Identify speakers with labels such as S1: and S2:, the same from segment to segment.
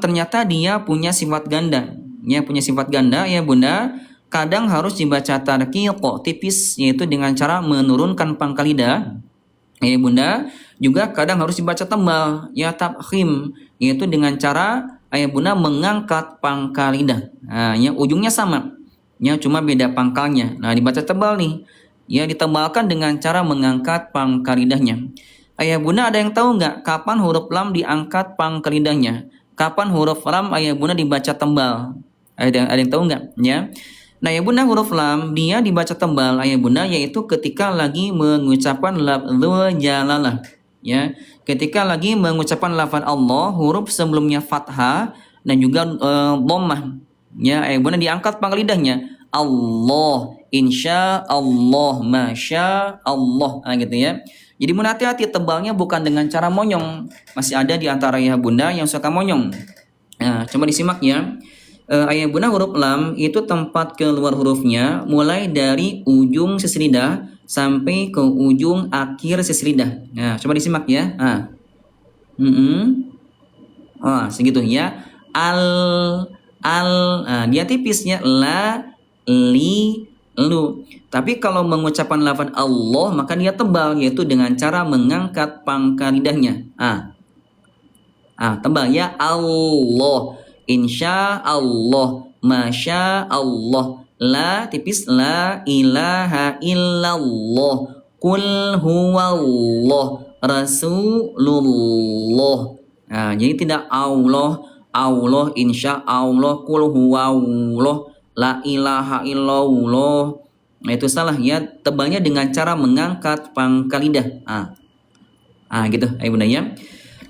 S1: ternyata dia punya sifat ganda. Ya, punya sifat ganda ya Bunda. Kadang harus dibaca tarqiq tipis, yaitu dengan cara menurunkan pangkal lidah. Ya Bunda, juga kadang harus dibaca tebal, ya tafkhim, yaitu dengan cara ayah Bunda mengangkat pangkal lidah. Nah, ya ujungnya sama. Ya, cuma beda pangkalnya. Nah, dibaca tebal nih. Ya, ditebalkan dengan cara mengangkat pangkal lidahnya. Ayah Bunda ada yang tahu nggak kapan huruf lam diangkat pangkal lidahnya? Kapan huruf lam ayah Bunda dibaca tebal? Ada yang tahu nggak? Ya. Nah, ya Bunda, huruf lam dia dibaca tebal ayah Bunda, yaitu ketika lagi mengucapkan lafzul jalalah. Ya, ketika lagi mengucapkan lafaz Allah, huruf sebelumnya fathah dan juga dhammah. Ya, ayah Bunda diangkat pangkal lidahnya. Allah, insya Allah, masya Allah, gitu ya. Jadi Bunda hati-hati, tebalnya bukan dengan cara monyong. Masih ada di antara ayah Bunda yang suka monyong. Nah, coba disimak ya. Ayah Bunda, huruf lam itu tempat keluar hurufnya mulai dari ujung sisi lidah sampai ke ujung akhir sisi lidah. Nah, coba disimak ya. Segitu ya. Al, dia tipisnya la, li, lu. Tapi kalau mengucapkan lafaz Allah maka dia tebal, yaitu dengan cara mengangkat pangkal lidahnya. Tebal ya, Allah, insya Allah, masya Allah, la tipis, la ilaha illallah, kul huwallah, rasulullah. Nah, jadi tidak Allah, Allah, insya Allah, kul huwallah, la ilaha illallah. Nah, itu salah ya, tebalnya dengan cara mengangkat pangkal lidah. Gitu Ibu Bunda ya.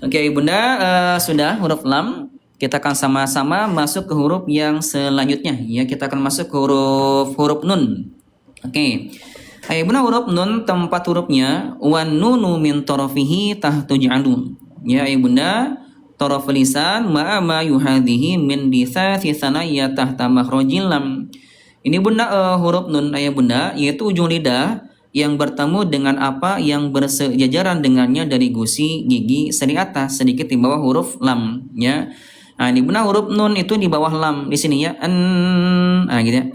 S1: Oke Ibu Bunda, sudah huruf lam. Kita akan sama-sama masuk ke huruf yang selanjutnya ya. Kita akan masuk ke huruf nun. Oke. Ibu Bunda, huruf nun tempat hurufnya wan nunu min tarafihi tahtuj'alu. Ya Ibu Bunda, taraf lisan ma yuhadhihi min dithathi thanaya tahta makhrajil lam. Ini Bunda, huruf nun ayah Bunda, yaitu ujung lidah yang bertemu dengan apa yang bersejajaran dengannya dari gusi gigi seri atas sedikit di bawah huruf lam ya. Nah, ini Bunda, huruf nun itu di bawah lam di sini ya. Gitu ya.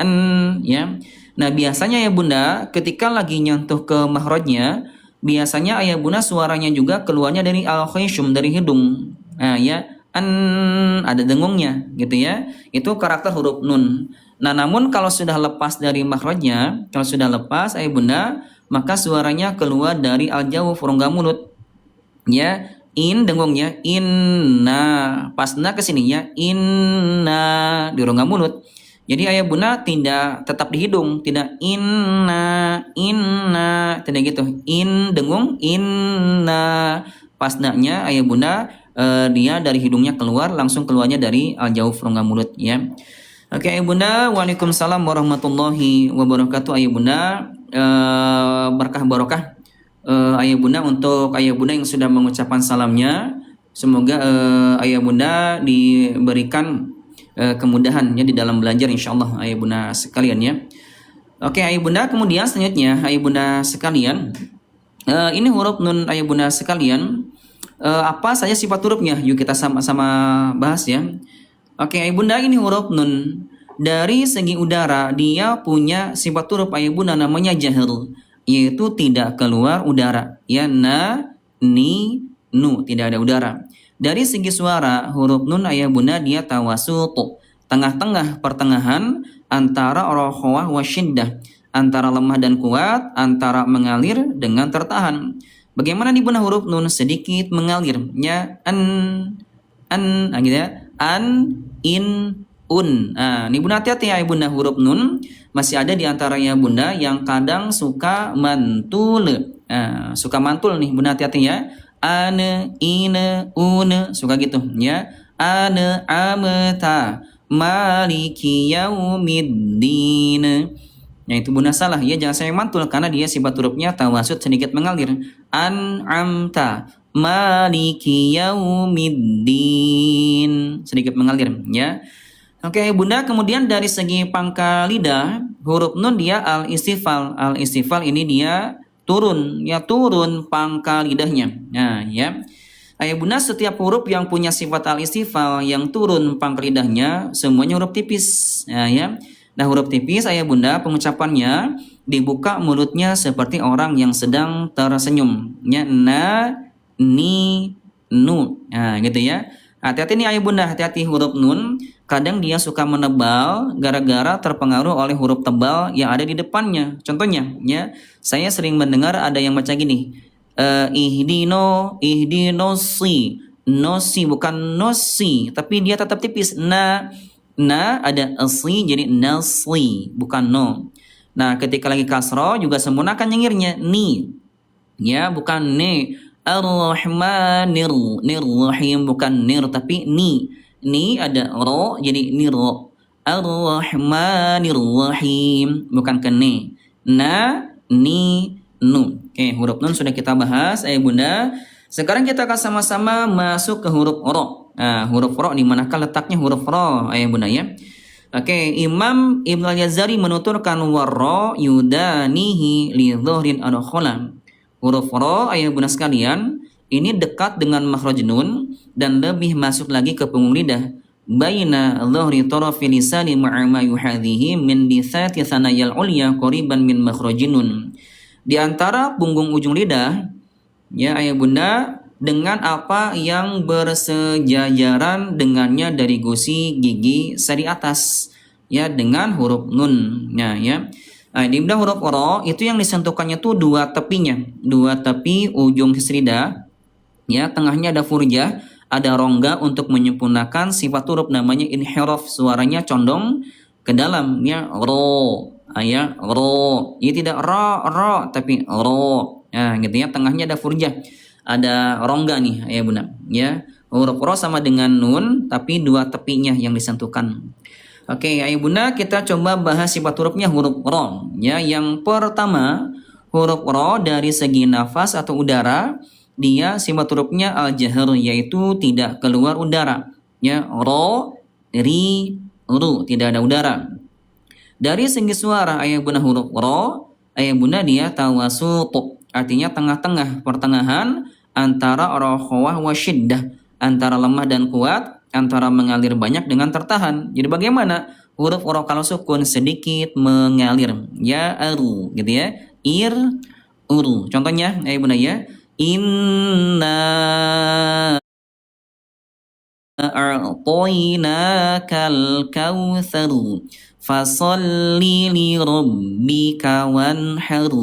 S1: Ya. Nah, biasanya ya Bunda ketika lagi nyentuh ke makhrajnya, biasanya ayah Bunda suaranya juga keluarnya dari al-khayshum, dari hidung. Nah, ya. Ada dengungnya gitu ya. Itu karakter huruf nun. Nah, namun kalau sudah lepas dari makhrajnya, kalau sudah lepas ayah Bunda, maka suaranya keluar dari al-jawf, rongga mulut. Ya, dengungnya inna, pasna ke sini ya, inna di rongga mulut. Jadi ayah Bunda tidak tetap di hidung, tidak inna, tidak gitu. Dengung inna. Pasnanya ayah Bunda dia dari hidungnya keluar, langsung keluarnya dari al-jawf, rongga mulut ya. Oke Ayah Bunda, waalaikumsalam warahmatullahi wabarakatuh Ayah Bunda. Berkah barokah Ayah Bunda untuk Ayah Bunda yang sudah mengucapkan salamnya. Semoga Ayah Bunda diberikan kemudahan ya di dalam belajar insyaallah Ayah Bunda sekalian ya. Oke Ayah Bunda, kemudian selanjutnya Ayah Bunda sekalian, ini huruf nun Ayah Bunda sekalian. Apa saja sifat hurufnya? Yuk kita sama-sama bahas ya. Oke Ayah Bunda, ini huruf nun. Dari segi udara dia punya sifat huruf Ayah Bunda namanya jahar, yaitu tidak keluar udara ya. Na, ni, nu, tidak ada udara. Dari segi suara huruf nun Ayah Bunda dia tawasut, tengah-tengah, pertengahan antara rokhawah wa syiddah, antara lemah dan kuat, antara mengalir dengan tertahan. Bagaimana di Bunda huruf nun? Sedikit mengalir ya, gitu ya. In, un. Nah, ini Bunda hati-hati ya Bunda, huruf nun masih ada di antaranya Bunda yang kadang suka mantul. Suka mantul nih Bunda, hati-hati ya. Ane, ine, une, suka gitu ya. Ane, ameta, maliki yaumiddin. Nah, itu Bunda salah ya, jangan saya mantul karena dia sifat hurufnya tawasud, sedikit mengalir. An'amta, maliki yaumiddin, sedikit mengalir ya. Oke Bunda, kemudian dari segi pangkal lidah huruf nun dia al-istifal. Al-istifal ini dia turun ya, turun pangkal lidahnya. Nah ya. Ayah bunda, setiap huruf yang punya sifat al-istifal yang turun pangkal lidahnya semuanya huruf tipis. Ya. Nah, huruf tipis ayah bunda pengucapannya dibuka mulutnya seperti orang yang sedang tersenyum. Ya, na, ni, nu. Nah, gitu ya. Hati-hati nih ayah bunda, hati-hati huruf nun. Kadang dia suka menebal gara-gara terpengaruh oleh huruf tebal yang ada di depannya. Contohnya, ya, saya sering mendengar ada yang baca gini. Ihdinosi, nosi bukan nosi, tapi dia tetap tipis. Na ada asli jadi nasi, bukan no. Nah, ketika lagi kasro juga sempurna kan nyengirnya ni, ya, bukan ne. Ar-Rahmanir Rahim, bukan nir tapi ni ada ro jadi niro. Ar-Rahmanir Rahim, bukan ke ne. Na, ni, nu. Oke, huruf nun sudah kita bahas, ayah bunda. Sekarang kita akan sama-sama masuk ke huruf ro. Nah, huruf ro di manakah letaknya huruf ro, ayah bunda ya? Oke, Imam Ibnu Al-Jazari menuturkan warro yudanihi li dhuhrin adkhala. Huruf ro, ayah bunda sekalian, ini dekat dengan makhraj nun dan lebih masuk lagi ke punggung lidah. Baina dhuhri tarafi lisani ma'a ma yuhadhihi min bisati thanayal ulya qariban min makhrajin nun. Di antara punggung ujung lidah, ya ayah bunda, dengan apa yang bersejajaran dengannya dari gusi gigi seri atas, ya, dengan huruf nun. Ya. Nah, di benda huruf ro itu yang disentuhkannya tuh dua tepinya, dua tepi ujung lidah, ya, tengahnya ada furjah, ada rongga untuk menyempurnakan sifat huruf namanya inhiraf, suaranya condong ke dalam, ya, ro. Ya, ro. Ini tidak ro tapi ro. Nah, gitu ya, tengahnya ada furjah, ada rongga nih ya bunda, ya. Huruf ro sama dengan nun tapi dua tepinya yang disentuhkan. Oke, ayah bunda, kita coba bahas sifat hurufnya huruf ro, ya. Yang pertama, huruf ro dari segi nafas atau udara, dia sifat hurufnya al-jahr, yaitu tidak keluar udara, ya. Ro, ri, ru, tidak ada udara. Dari segi suara ayah bunda huruf ro, ayah bunda dia tawasut, artinya tengah-tengah, pertengahan antara rokhawah wa syiddah, antara lemah dan kuat, antara mengalir banyak dengan tertahan. Jadi bagaimana huruf ro kalau sukun sedikit mengalir, ya, aru, gitu ya, ir, uru. Contohnya ayah bunda ya, inna a'tainakal kautsar fasalli li rabbika wanhar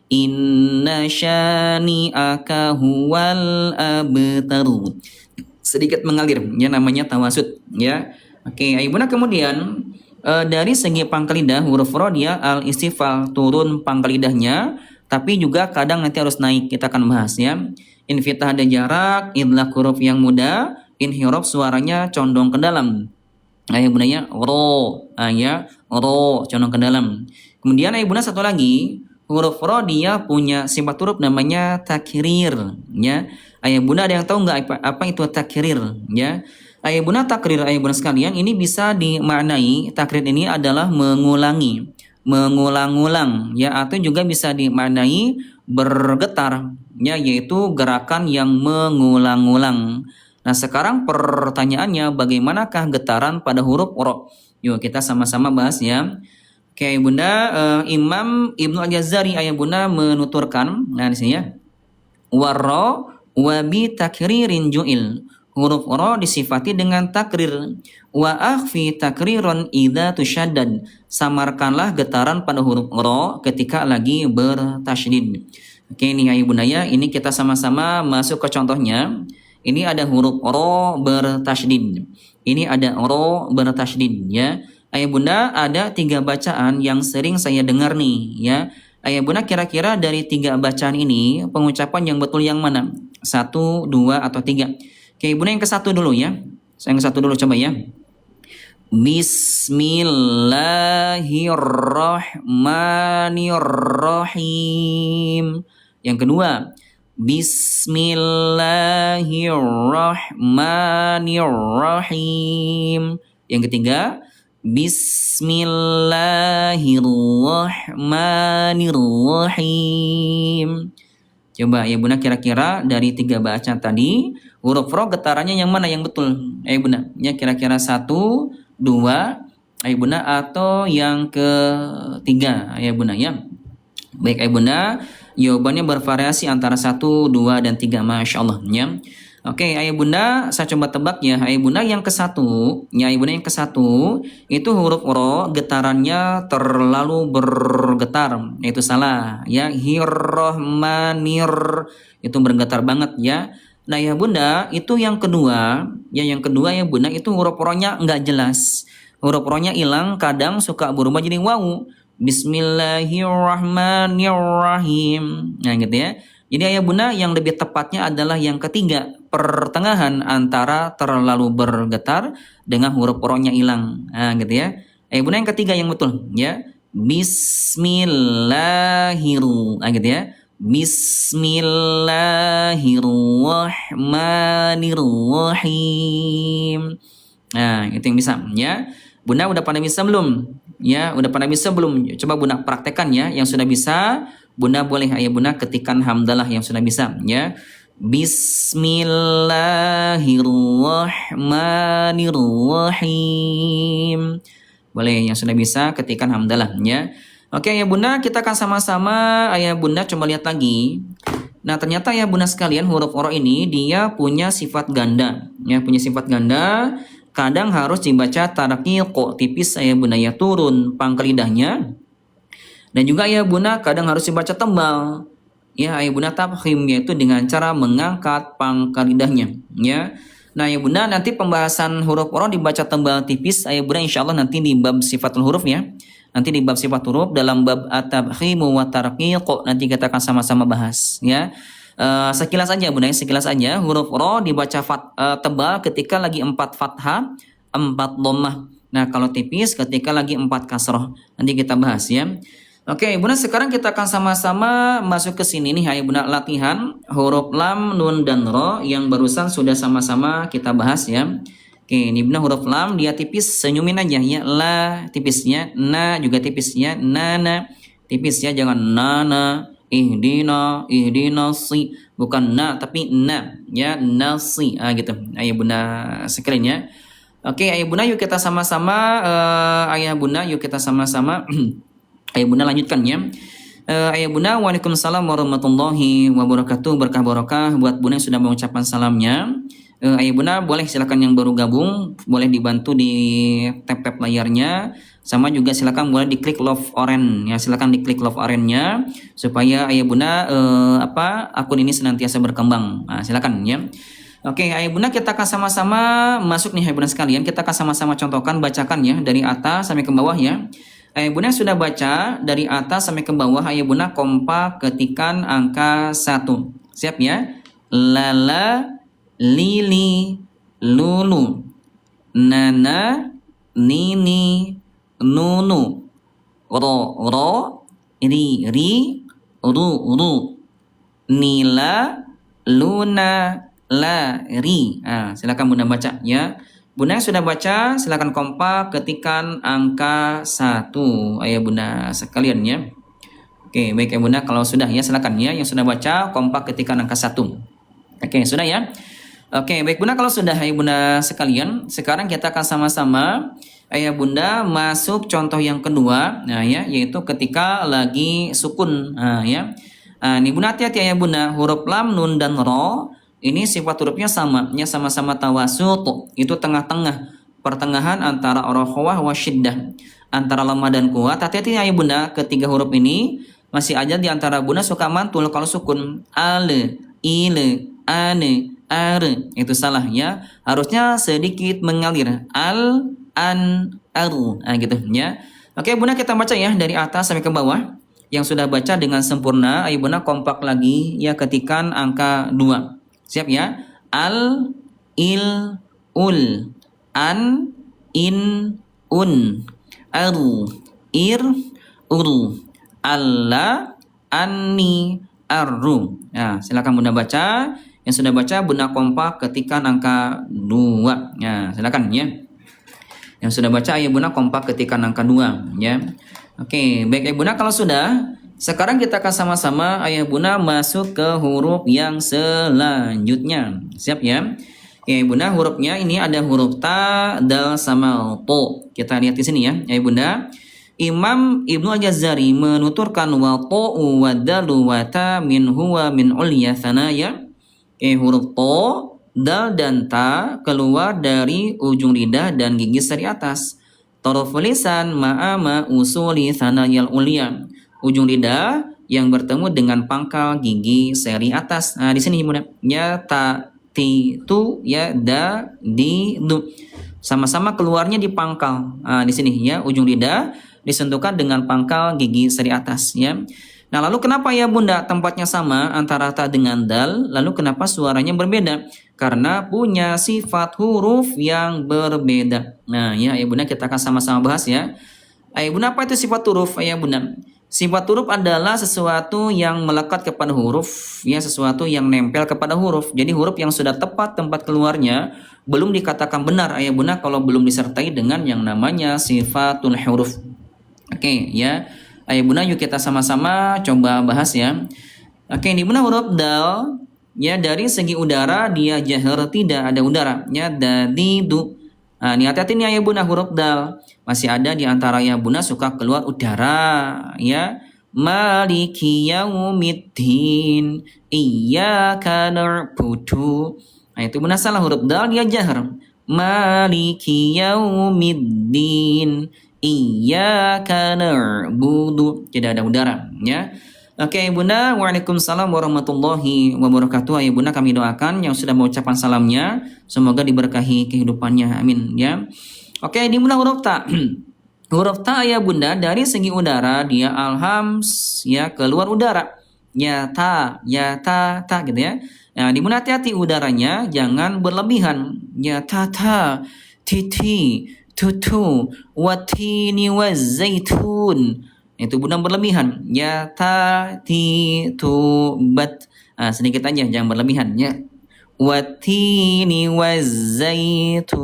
S1: inna syani'aka huwal abtar. Sedikit mengalir, ya, namanya tawasud, ya. Oke, ayah bunda, kemudian dari segi pangkal lidah huruf ro dia al istifal, turun pangkal lidahnya, tapi juga kadang nanti harus naik, kita akan bahas, ya. Infitah ada jarak, idlaq huruf yang mudah, inhiraf suaranya condong ke dalam. Ayah bunda ya, ro, ya, ro condong ke dalam. Kemudian ayah bunda satu lagi, huruf ro dia punya sifat huruf namanya takrir, ya. Ayah bunda ada yang tahu nggak apa itu takrir, ya? Ayah bunda, takrir ayah bunda sekalian ini bisa dimaknai, takrir ini adalah mengulangi, mengulang-ulang, ya, atau juga bisa dimaknai bergetar, ya, yaitu gerakan yang mengulang-ulang. Nah, sekarang pertanyaannya, bagaimanakah getaran pada huruf ro? Yuk kita sama-sama bahas, ya. Oke, ayah bunda, Imam Ibnu Al-Jazari ayah bunda menuturkan, nah di sini ya, warro wa bi takririn ju'il. Huruf ro disifati dengan takrir. Wa akhfi takriron idza tusyaddad. Samarkanlah getaran pada huruf ro ketika lagi bertasydid. Oke, ini ayah bunda ya, ini kita sama-sama masuk ke contohnya. Ini ada huruf ro bertasydid. Ini ada ro bertasydid, ya. Ayah bunda, ada 3 bacaan yang sering saya dengar nih, ya. Ayah bunda, kira-kira dari 3 bacaan ini pengucapan yang betul yang mana? 1, 2, atau 3? Oke, bunda yang ke-1 dulu, ya. Saya yang ke-1 dulu coba, ya. Bismillahirrahmanirrahim. Yang kedua, Bismillahirrahmanirrahim. Yang ketiga, Bismillahirrahmanirrahim. Coba ya bunda, kira-kira dari 3 bacaan tadi Huruf ro getarannya yang mana yang betul? Ayo Bunda, ya kira-kira 1, 2, ayo Bunda, atau yang ketiga, ayo Bunda ya. Baik ayo Bunda, jawabannya bervariasi antara 1, 2, dan 3, Masya Allah ya. Oke, ayah bunda, saya coba tebak ya. Ayah bunda yang ke satu, ya ayah bunda yang ke satu, itu huruf ro getarannya terlalu bergetar, itu salah. Ya, hirrohmanir itu bergetar banget ya. Nah ya bunda, itu yang kedua, ya yang kedua ya bunda, itu huruf ro-nya nggak jelas. Huruf ro-nya hilang, kadang suka berubah jadi wawu. Bismillahirrahmanirrahim. Nah gitu ya. Jadi ayah bunda yang lebih tepatnya adalah yang ketiga, pertengahan antara terlalu bergetar dengan huruf ro-nya hilang. Nah gitu ya. Ayah bunda yang ketiga yang betul ya. Bismillahirrahmanirrahim. Nah gitu ya. Bismillahirrahmanirrahim. Nah, itu yang bisa ya. Bunda udah pada bisa belum? Ya, udah pada bisa belum? Coba Bunda praktekkan ya. Yang sudah bisa, Bunda boleh ayah Bunda ketikkan hamdalah yang sudah bisa ya. Bismillahirrahmanirrahim. Boleh yang sudah bisa ketikkan hamdalah ya. Oke ayah Bunda, kita akan sama-sama ayah Bunda coba lihat lagi. Nah, ternyata ya Bunda sekalian, huruf ro ini dia punya sifat ganda. Ya, punya sifat ganda. Kadang harus dibaca tarqiq tipis ya Bunda ya, turun pangkal lidahnya. Dan juga ya Bunda kadang harus dibaca tebal. Ya, ayah Bunda tafkhim, yaitu dengan cara mengangkat pangkal lidahnya ya. Nah, ya Bunda nanti pembahasan huruf ro dibaca tebal tipis ayah Bunda insyaallah nanti di bab sifatul huruf ya. Nanti di bab sifat huruf dalam bab at-tafkhim wa tarqiq nanti kita akan sama-sama bahas ya. Sekilas aja Bunda, sekilas aja huruf ro dibaca tebal ketika lagi 4 fathah, 4 dhammah. Nah, kalau tipis ketika lagi 4 kasroh. Nanti kita bahas ya. Oke, Bunda sekarang kita akan sama-sama masuk ke sini nih, ayo Bunda latihan huruf lam, nun dan ro yang barusan sudah sama-sama kita bahas ya. Oke, ini Bunda huruf lam dia tipis, senyumin aja ya. La tipisnya, na juga tipisnya, nana tipis ya, jangan nana. Ihdina si, bukan na tapi na ya, nasi gitu ayah Bunda sekalian ya. Oke ayah Bunda yuk kita sama-sama ayah Bunda yuk kita sama-sama ayah Bunda lanjutkan ya. Ayah Bunda, waalaikumsalam warahmatullahi wabarakatuh, berkah barokah buat Bunda yang sudah mengucapkan salamnya. Ayah Bunda boleh silakan yang baru gabung boleh dibantu di tap-tap layarnya, sama juga silakan boleh diklik love orange ya, silakan diklik love orange-nya supaya ayah Bunda akun ini senantiasa berkembang. Nah, silakan ya. Oke ayah Bunda kita akan sama-sama masuk nih ayah Bunda sekalian, kita akan sama-sama contohkan bacakan ya dari atas sampai ke bawah ya. Ayah Bunda sudah baca dari atas sampai ke bawah, ayah Bunda kompak ketikan angka 1. Siap ya? Lala, lili, lulu, nana, nini, nunu, ro, ri, ru, nila, luna, lari. Silakan Bunda baca ya. Bunda yang sudah baca silakan kompak ketikan angka 1 ayah Bunda sekalian ya. Oke, baik ya Bunda, kalau sudah ya silakan ya yang sudah baca kompak ketikan angka 1. Oke, sudah ya. Oke, baik Bunda, kalau sudah ayah Bunda sekalian, sekarang kita akan sama-sama ayah Bunda masuk contoh yang kedua, nah ya, yaitu ketika lagi sukun. Nah ya. Ini Bunda hati-hati ayah Bunda, huruf lam, nun dan ro ini sifat hurufnya sama, ya sama-sama tawasut, itu tengah-tengah, pertengahan antara rokhwah wa syiddah, antara lemah dan kuat. Hati-hati ayah Bunda, ketiga huruf ini masih aja di antara Bunda suka mantul kalau sukun. Ale, ile, ane, are, itu salah ya. Harusnya sedikit mengalir. Al, an, aru, gitu ya. Oke Bunda, kita baca ya dari atas sampai ke bawah. Yang sudah baca dengan sempurna, ayah Bunda kompak lagi ya ketikan angka 2. Siap ya? Al, il, ul, an, in, un, aru, ir, uru, alla, anni, arru. Nah, silakan Bunda baca. Yang sudah baca Bunda kompak ketikan angka 2. Ya, silakan ya. Yang sudah baca ayah Bunda kompak ketikan angka 2 ya. Oke, baik ayah Bunda, kalau sudah Sekarang kita akan sama-sama ayah bunda masuk ke huruf yang selanjutnya. Siap ya? Ya bunda, hurufnya ini ada huruf ta, dal, sama to. Kita lihat di sini ya, ayah bunda. Imam Ibnu Al-Jazari menuturkan wa ta'u wa dalu wa ta min huwa min ulya thanaya. Huruf to, dal dan ta keluar dari ujung lidah dan gigi dari atas. Taraful lisan ma'ama usuli thanayal ulya. Ujung lidah yang bertemu dengan pangkal gigi seri atas. Nah, di sini bunda, ya ta, ti, tu, ya da, di, du. Sama-sama keluarnya di pangkal. Nah, di sini ya ujung lidah disentuhkan dengan pangkal gigi seri atas ya. Nah, lalu kenapa ya bunda tempatnya sama antara ta dengan dal, lalu kenapa suaranya berbeda? Karena punya sifat huruf yang berbeda. Nah, ya bunda, kita akan sama-sama bahas ya. Bunda, apa itu sifat huruf ya bunda? Sifat huruf adalah sesuatu yang melekat kepada huruf, ya, sesuatu yang nempel kepada huruf. Jadi huruf yang sudah tepat tempat keluarnya belum dikatakan benar ayah bunda kalau belum disertai dengan yang namanya sifatul huruf. Oke, ya. Ayah bunda, yuk kita sama-sama coba bahas ya. Oke, ini bunda huruf dal, ya, dari segi udara dia jahar, tidak ada udara, ya, dadi du. Nah, ini hati-hati nih ayah bunda, huruf dal masih ada di antara ayah bunda suka keluar udara ya. Maliki yaumiddin iyyaka na'budu. Nah, itu bunda salah, huruf dal dia jahar. Maliki yaumiddin iyyaka na'budu, tidak ada udara ya. Oke bunda, waalaikumsalam warahmatullahi wabarakatuh. Ya bunda, kami doakan yang sudah mengucapkan salamnya semoga diberkahi kehidupannya, amin ya. Oke, di bunda huruf ta. Huruf ta ya bunda dari segi udara dia alhams ya, keluar udara ya ta gitu ya. Nah, di bunda hati-hati udaranya jangan berlebihan ya, ta titi tutu watini wazaitun. Itu bunda berlebihan ya, ta ti tu bat. Sedikit aja, jangan berlebihan ya. Watini wazaitun,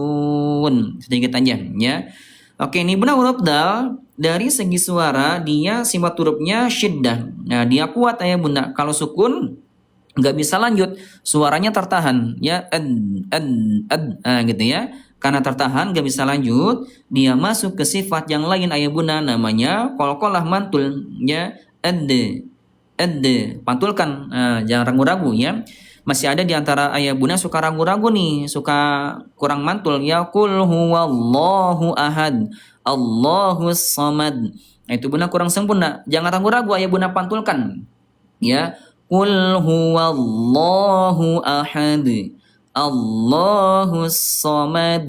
S1: sedikit aja ya. Oke, ini bunda huruf dal dari segi suara dia sifat hurufnya syiddah. Nah, dia kuat ya bunda. Kalau sukun nggak bisa lanjut, suaranya tertahan ya, gitu ya. Karena tertahan gak bisa lanjut, dia masuk ke sifat yang lain ayah bunda, namanya qalqalah mantul ya, pantulkan, jangan ragu-ragu ya. Masih ada di antara ayah bunda suka ragu-ragu nih, suka kurang mantul ya, qul huwallahu ahad Allahus samad. Nah, itu bunda kurang sempurna, jangan ragu-ragu ayah bunda pantulkan ya, qul huwallahu ahad Allahus samad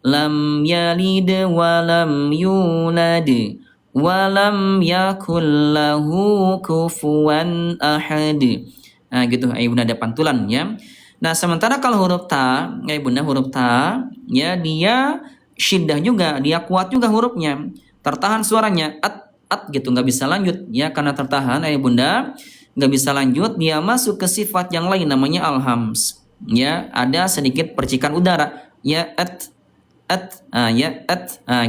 S1: lam yalid wa lam yulad wa lam yakul lahu kufuwan ahad. Nah, gitu ayah bunda, ada pantulan ya. Nah, sementara kalau huruf ta, ayah bunda huruf ta ya dia syiddah juga, dia kuat juga hurufnya. Tertahan suaranya at gitu, nggak bisa lanjut ya, karena tertahan ayah bunda nggak bisa lanjut, dia masuk ke sifat yang lain namanya alhams. Ya, ada sedikit percikan udara ya,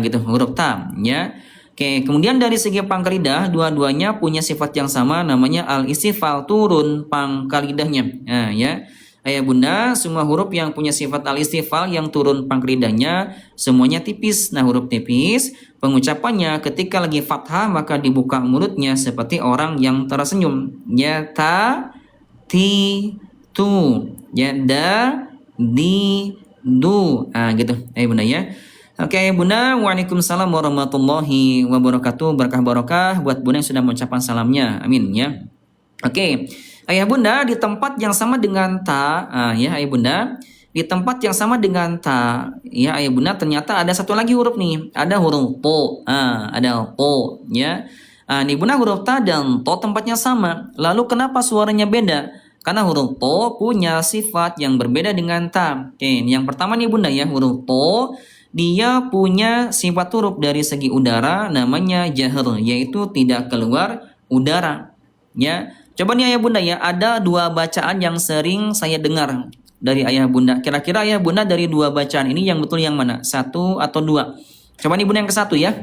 S1: gitu huruf ta ya. Oke, kemudian dari segi pangkal lidah dua-duanya punya sifat yang sama namanya al-istifal, turun pangkal lidahnya. Nah, ya. Ayah bunda, semua huruf yang punya sifat al-istifal yang turun pangkal lidahnya semuanya tipis. Nah, huruf tipis pengucapannya ketika lagi fathah maka dibuka mulutnya seperti orang yang tersenyum. Ya, ta, ti, tu, ya, da, di, du, gitu ayah bunda ya. Oke bunda, waalaikumsalam warahmatullahi wabarakatuh. Berkah barokah buat bunda yang sudah mengucapkan salamnya, amin ya. Oke, ayah bunda di tempat yang sama dengan ta, ya ayah bunda di tempat yang sama dengan ta ya ayah bunda ternyata ada satu lagi huruf nih, ada huruf to, ada to ya. Nih bunda huruf ta dan to tempatnya sama, lalu kenapa suaranya beda? Karena huruf to punya sifat yang berbeda dengan ta. Oke, yang pertama nih bunda ya, huruf to dia punya sifat huruf dari segi udara namanya jahar, yaitu tidak keluar udara. Ya, coba nih ayah bunda ya, ada dua bacaan yang sering saya dengar dari ayah bunda. Kira-kira ayah bunda dari dua bacaan ini yang betul yang mana? Satu atau dua? Coba nih bunda yang ke satu ya.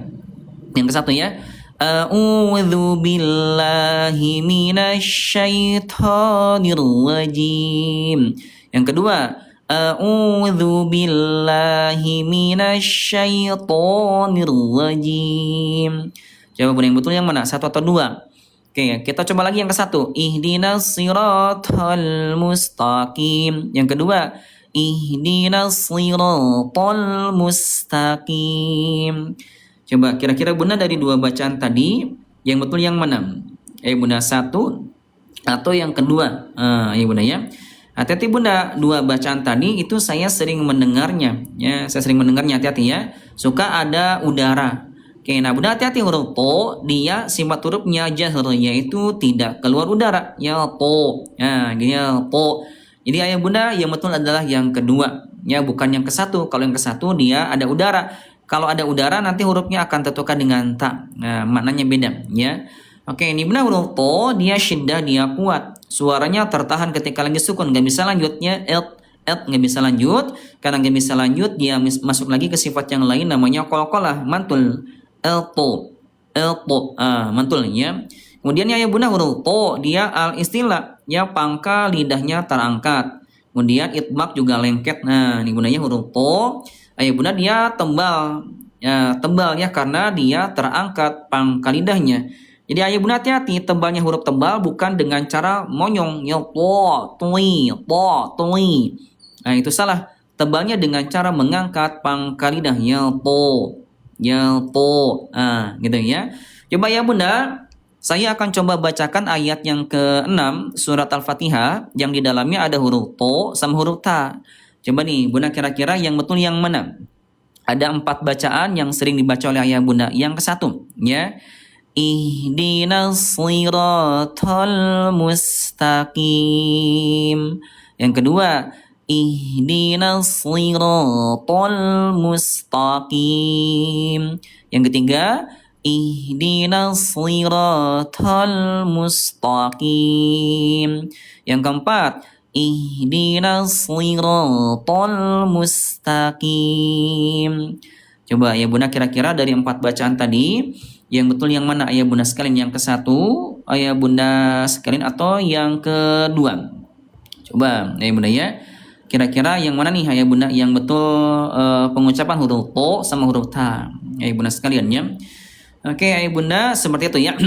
S1: Yang ke satu ya. A'udzu billahi minasyaitonir rajim. Yang kedua, a'udzu billahi minasyaitonir rajim. Jawaban yang betul yang mana? Satu atau dua? Oke, kita coba lagi yang ke satu. Ihdinas siratal mustaqim. Yang kedua, ihdinas siratal mustaqim. Coba kira-kira Bunda dari dua bacaan tadi, yang betul yang mana? Bunda, satu atau yang kedua? Ya Bunda ya. Hati-hati Bunda, dua bacaan tadi itu saya sering mendengarnya. Ya, saya sering mendengarnya, hati-hati ya. Suka ada udara. Oke, nah Bunda hati-hati huruf to, dia sifat hurufnya jahr, yaitu tidak keluar udara. Ya to, ya gini ya to. Jadi ayah Bunda yang betul adalah yang kedua, ya bukan yang ke satu. Kalau yang ke satu dia ada udara. Kalau ada udara nanti hurufnya akan tertukar dengan ta. Nah, maknanya beda, ya. Oke, ini Bunda huruf to, dia syiddah, dia kuat. Suaranya tertahan ketika lagi sukun, nggak bisa lanjutnya nggak bisa lanjut. Karena nggak bisa lanjut, dia masuk lagi ke sifat yang lain namanya qalqalah, mantul. Elto, mantul ya. Kemudian ya Bunda huruf to, dia al istilah, ya pangkal lidahnya terangkat. Kemudian itbaq juga lengket. Nah, ini Bundanya huruf to. Bunda dia tebal, ya tebal ya karena dia terangkat pangkal lidahnya. Jadi ayah Bunda hati-hati, tebalnya huruf tebal bukan dengan cara monyong, ya tui. Nah itu salah. Tebalnya dengan cara mengangkat pangkal lidah, ya to. Gitu ya. Coba ya Bunda, saya akan coba bacakan ayat yang ke-6 surat Al-Fatihah yang di dalamnya ada huruf to sama huruf ta. Coba nih Bunda kira-kira yang betul yang mana? Ada 4 bacaan yang sering dibaca oleh ayah Bunda. Yang ke-1 ya. Ihdinas siratal mustaqim. Yang kedua, ihdinas siratal mustaqim. Yang ketiga, ihdinas siratal mustaqim. Yang keempat, ihdinas siratal mustaqim. Coba ya Bunda kira-kira dari 4 bacaan tadi yang betul yang mana ayah Bunda sekalian? Yang ke-1 ayah Bunda sekalian atau yang kedua? Coba ayah Bunda ya. Kira-kira yang mana nih ayah Bunda yang betul pengucapan huruf to sama huruf ta? Ayah Bunda sekalian ya. Oke ayah Bunda seperti itu ya.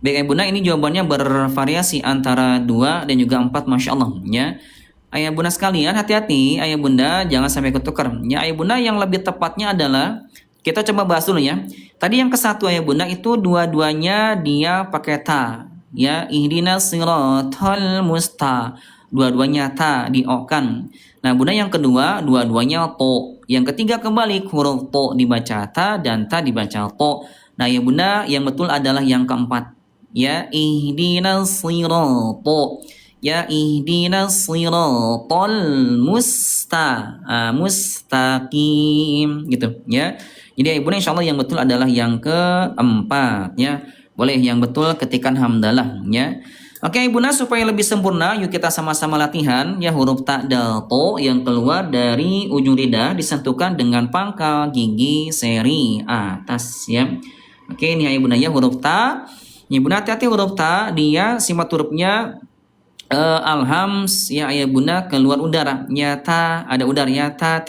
S1: Baik ayah Bunda, ini jawabannya bervariasi antara 2 dan juga 4, Masya Allah ya. Ayah Bunda sekalian hati-hati, ayah Bunda jangan sampai ketukar. Ya ayah Bunda yang lebih tepatnya adalah kita coba bahas dulu ya. Tadi yang ke-1 ayah Bunda itu dua-duanya dia pakai ta. Ya, ihdinas siratal musta. Dua-duanya ta diokan. Nah, Bunda yang kedua dua-duanya to. Yang ketiga kembali huruf to dibaca ta dan ta dibaca to. Nah, ayah Bunda yang betul adalah yang keempat. Ya, ihdinas siratal. Ya ihdinas siratal mustaqim gitu ya. Jadi Bunda insyaallah yang betul adalah yang keempat ya. Boleh yang betul ketikan hamdalah ya. Oke Bunda, supaya lebih sempurna yuk kita sama-sama latihan ya huruf ta dal to yang keluar dari ujung lidah disentuhkan dengan pangkal gigi seri atas ya. Oke ini ya Bunda ya huruf ta. Ya Bunda hati-hati huruf ta, dia sifat hurufnya alhams ya ayah Bunda keluar udara nyata, ada udara ya ta.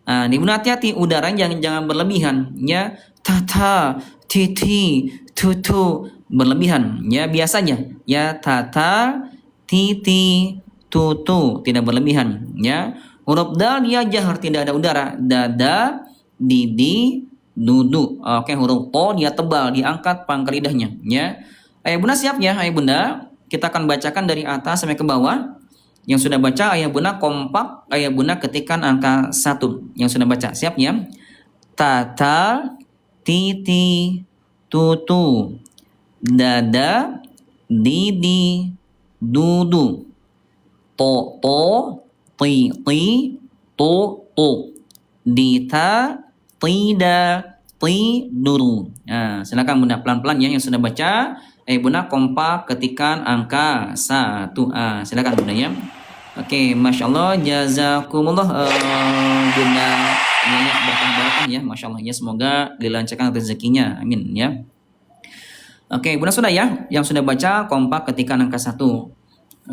S1: Nih Bunda hati-hati udaranya jangan berlebihan ya, tata titi tutu berlebihan ya, biasanya ya tata titi tutu tidak berlebihan ya. Huruf dal dia jahar tidak ada udara, dada didi dudu. Oke huruf to dia tebal diangkat pangkal lidahnya ya. Ayah Bunda siap ya ayah Bunda? Kita akan bacakan dari atas sampai ke bawah. Yang sudah baca ayah Bunda kompak, ayah Bunda ketikkan angka 1. Yang sudah baca siap ya. Tata titi tutu dada didi dudu to ti to dita tidak tiduru. Nah, silakan Bunda pelan-pelan ya yang sudah baca. Bunda kompak ketikan angka 1. Silakan Bunda ya. Oke, Masya Allah, jazakumullah Bunda banyak berkah ya, Masya Allah ya, semoga dilancarkan rezekinya, amin ya. Oke, Bunda sudah ya? Yang sudah baca kompak ketika angka 1.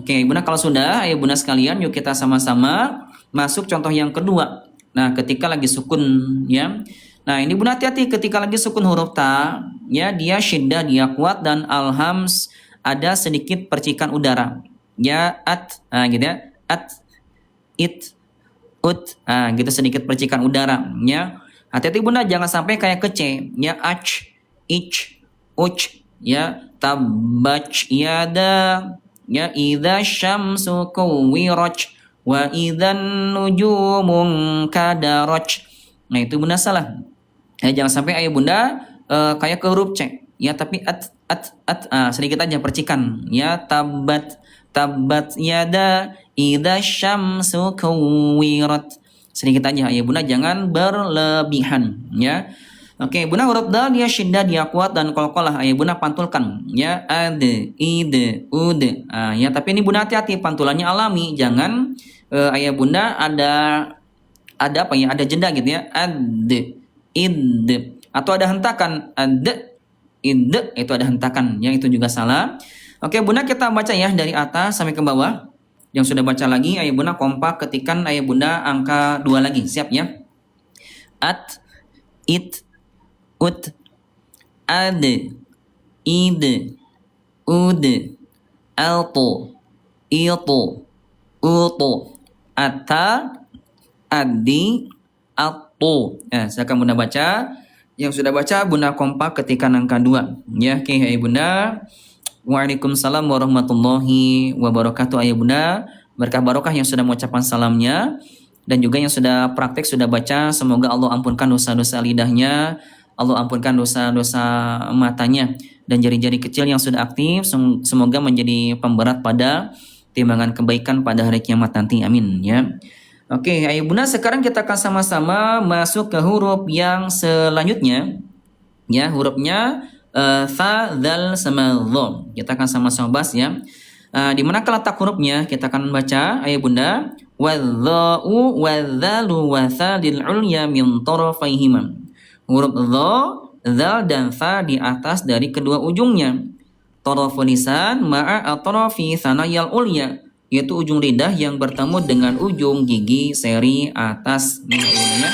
S1: Oke, Bunda kalau sudah, ayo Bunda sekalian yuk kita sama-sama masuk contoh yang kedua. Nah, ketika lagi sukun ya. Nah, ini Bunda hati-hati ketika lagi sukun huruf ta, ya dia syiddah, dia kuat dan alhams ada sedikit percikan udara. Ya gitu ya. It, ut, gitu sedikit percikan udara ya. Hati-hati Bunda jangan sampai kayak ke C, ya ich, uch, ya tabach yada, ya idza syamsu kuwiraj wa idzan nujumun kadaraj. Nah, itu Bunda salah. Ya, jangan sampai ayah Bunda kayak ke huruf C. Ya, tapi sedikit aja percikan. Ya, tabat yada idza syamsu kuwirat. Sedikit aja ayah Bunda, jangan berlebihan ya. Oke, Bunda huruf dal dia syiddah, dia kuat dan qalqalah ayah Bunda pantulkan ya, ad, id, ud. Ya, tapi ini Bunda hati-hati pantulannya alami, jangan ayah Bunda ada apa ya? Ada jeda gitu ya. Ad, id, atau ada hentakan ad, id, itu ada hentakan, yang itu juga salah. Oke, Bunda kita baca ya dari atas sampai ke bawah. Yang sudah baca lagi, ayah Bunda kompak ketikan ayah Bunda angka 2 lagi. Siap ya? At, it, ut, ad, id, ud, alto, itu, uto, ata, adi, ato. Silakan Bunda baca. Yang sudah baca Bunda kompak ketika angka 2. Ya, oke ayah Bunda. Waalaikumsalam warahmatullahi wabarakatuh ayah Bunda. Berkah barokah yang sudah mengucapkan salamnya dan juga yang sudah praktek sudah baca. Semoga Allah ampunkan dosa-dosa lidahnya, Allah ampunkan dosa-dosa matanya dan jari-jari kecil yang sudah aktif. Semoga menjadi pemberat pada timbangan kebaikan pada hari kiamat nanti. Amin ya. Oke, ayo Bunda sekarang kita akan sama-sama masuk ke huruf yang selanjutnya. Ya, hurufnya fa, dzal sama dha. Kita akan sama-sama bahas ya. Di mana letak hurufnya? Kita akan baca ayo Bunda. Wadh-dha'u wadh-dzalu wa tsadil ulya min tarafaihima. Huruf dha, dzal dan fa di atas dari kedua ujungnya. Taraful lisan ma'a atrafi tsanayal ulya, yaitu ujung lidah yang bertemu dengan ujung gigi seri atas. Nih ayo Bunda.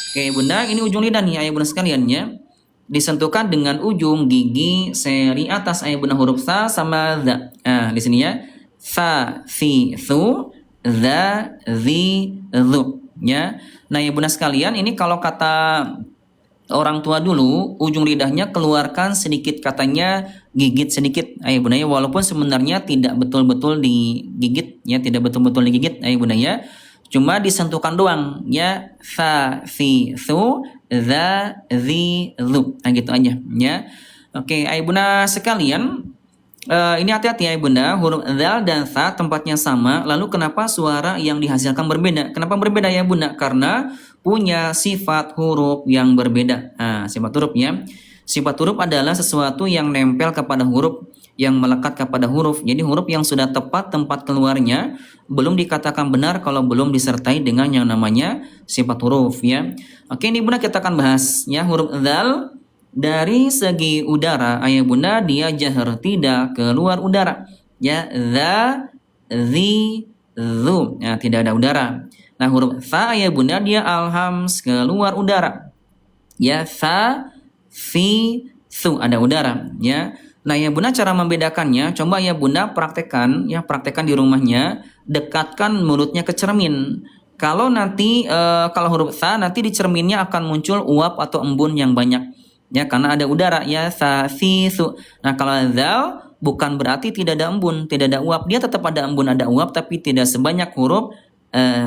S1: Oke Bunda, ini ujung lidah nih ayo Bunda sekalian ya. Disentuhkan dengan ujung gigi seri atas ayah Bunda huruf sa sama dha. Di sini ya. Fa, fi, thu, dha, zi, dhu. Ya. Nah, ya Bunda sekalian, ini kalau kata orang tua dulu, ujung lidahnya keluarkan sedikit, katanya gigit sedikit ayah Bunda ya, walaupun sebenarnya tidak betul-betul digigit ya, tidak betul-betul digigit ayah Bunda ya. Cuma disentuhkan doang ya, fa, fi, thu, dha, zi, dhu. Nah gitu aja ya. Oke, ayah Bunda sekalian, ini hati-hati ayah Bunda, huruf dzal dan tha tempatnya sama, lalu kenapa suara yang dihasilkan berbeda? Kenapa berbeda ya Bunda? Karena punya sifat huruf yang berbeda. Sifat huruf ya. Sifat huruf adalah sesuatu yang nempel kepada huruf, yang melekat kepada huruf. Jadi huruf yang sudah tepat tempat keluarnya belum dikatakan benar kalau belum disertai dengan yang namanya sifat huruf ya. Oke, ini Bunda kita akan bahas ya huruf dzal. Dari segi udara ayah Bunda dia jahar, tidak keluar udara. Ya, dza, zi, dzu. Nah, tidak ada udara. Nah, huruf tha ayah Bunda dia alhams keluar udara. Ya, tha, fi, thu ada udara ya. Nah ya Bunda cara membedakannya, coba ya Bunda praktekkan di rumahnya, dekatkan mulutnya ke cermin. Kalau nanti kalau huruf tha nanti di cerminnya akan muncul uap atau embun yang banyak ya, karena ada udara ya, tha, fi, thu. Nah kalau dzal bukan berarti tidak ada embun, tidak ada uap, dia tetap ada embun ada uap tapi tidak sebanyak huruf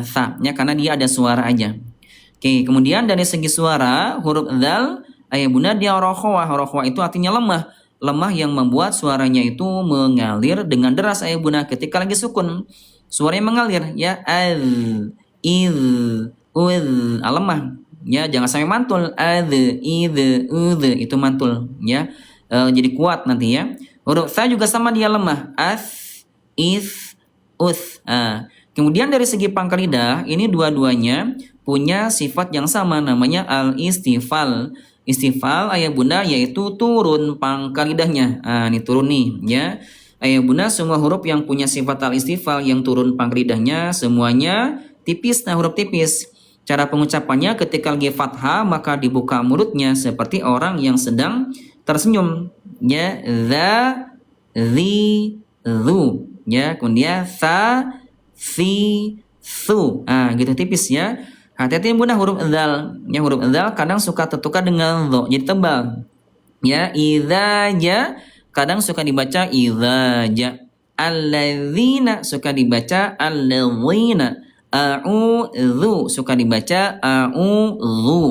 S1: tha ya, karena dia ada suara aja. Oke, kemudian dari segi suara huruf dzal ayah Bunda dia rokhwah. Rokhwah itu artinya lemah. Lemah yang membuat suaranya itu mengalir dengan deras ayah Bunda ketika lagi sukun. Suaranya mengalir ya, al, il, ud, lemah. Ya, jangan sampai mantul. Ad, id, ud itu mantul ya. Jadi kuat nanti ya. Huruf tha juga sama dia lemah. As, is, us. Kemudian dari segi pangkal lidah ini dua-duanya punya sifat yang sama namanya al-istifal. istifal ayah bunda yaitu turun pangkal lidahnya. Ini turun nih ya. Ayah bunda semua huruf yang punya sifat al-istifal yang turun pangkal lidahnya semuanya tipis, nah huruf tipis. Cara pengucapannya ketika lagi fathah maka dibuka mulutnya seperti orang yang sedang tersenyum ya. Za, zi, zu ya. Kemudian sa, si, su. Gitu tipis ya. Hati-hati bunda huruf dzal. Ya huruf dzal kadang suka tertukar dengan dho jadi tebal. Ya, idza kadang suka dibaca idza. Alladzina suka dibaca alladzina. A'udzu suka dibaca a'udzu.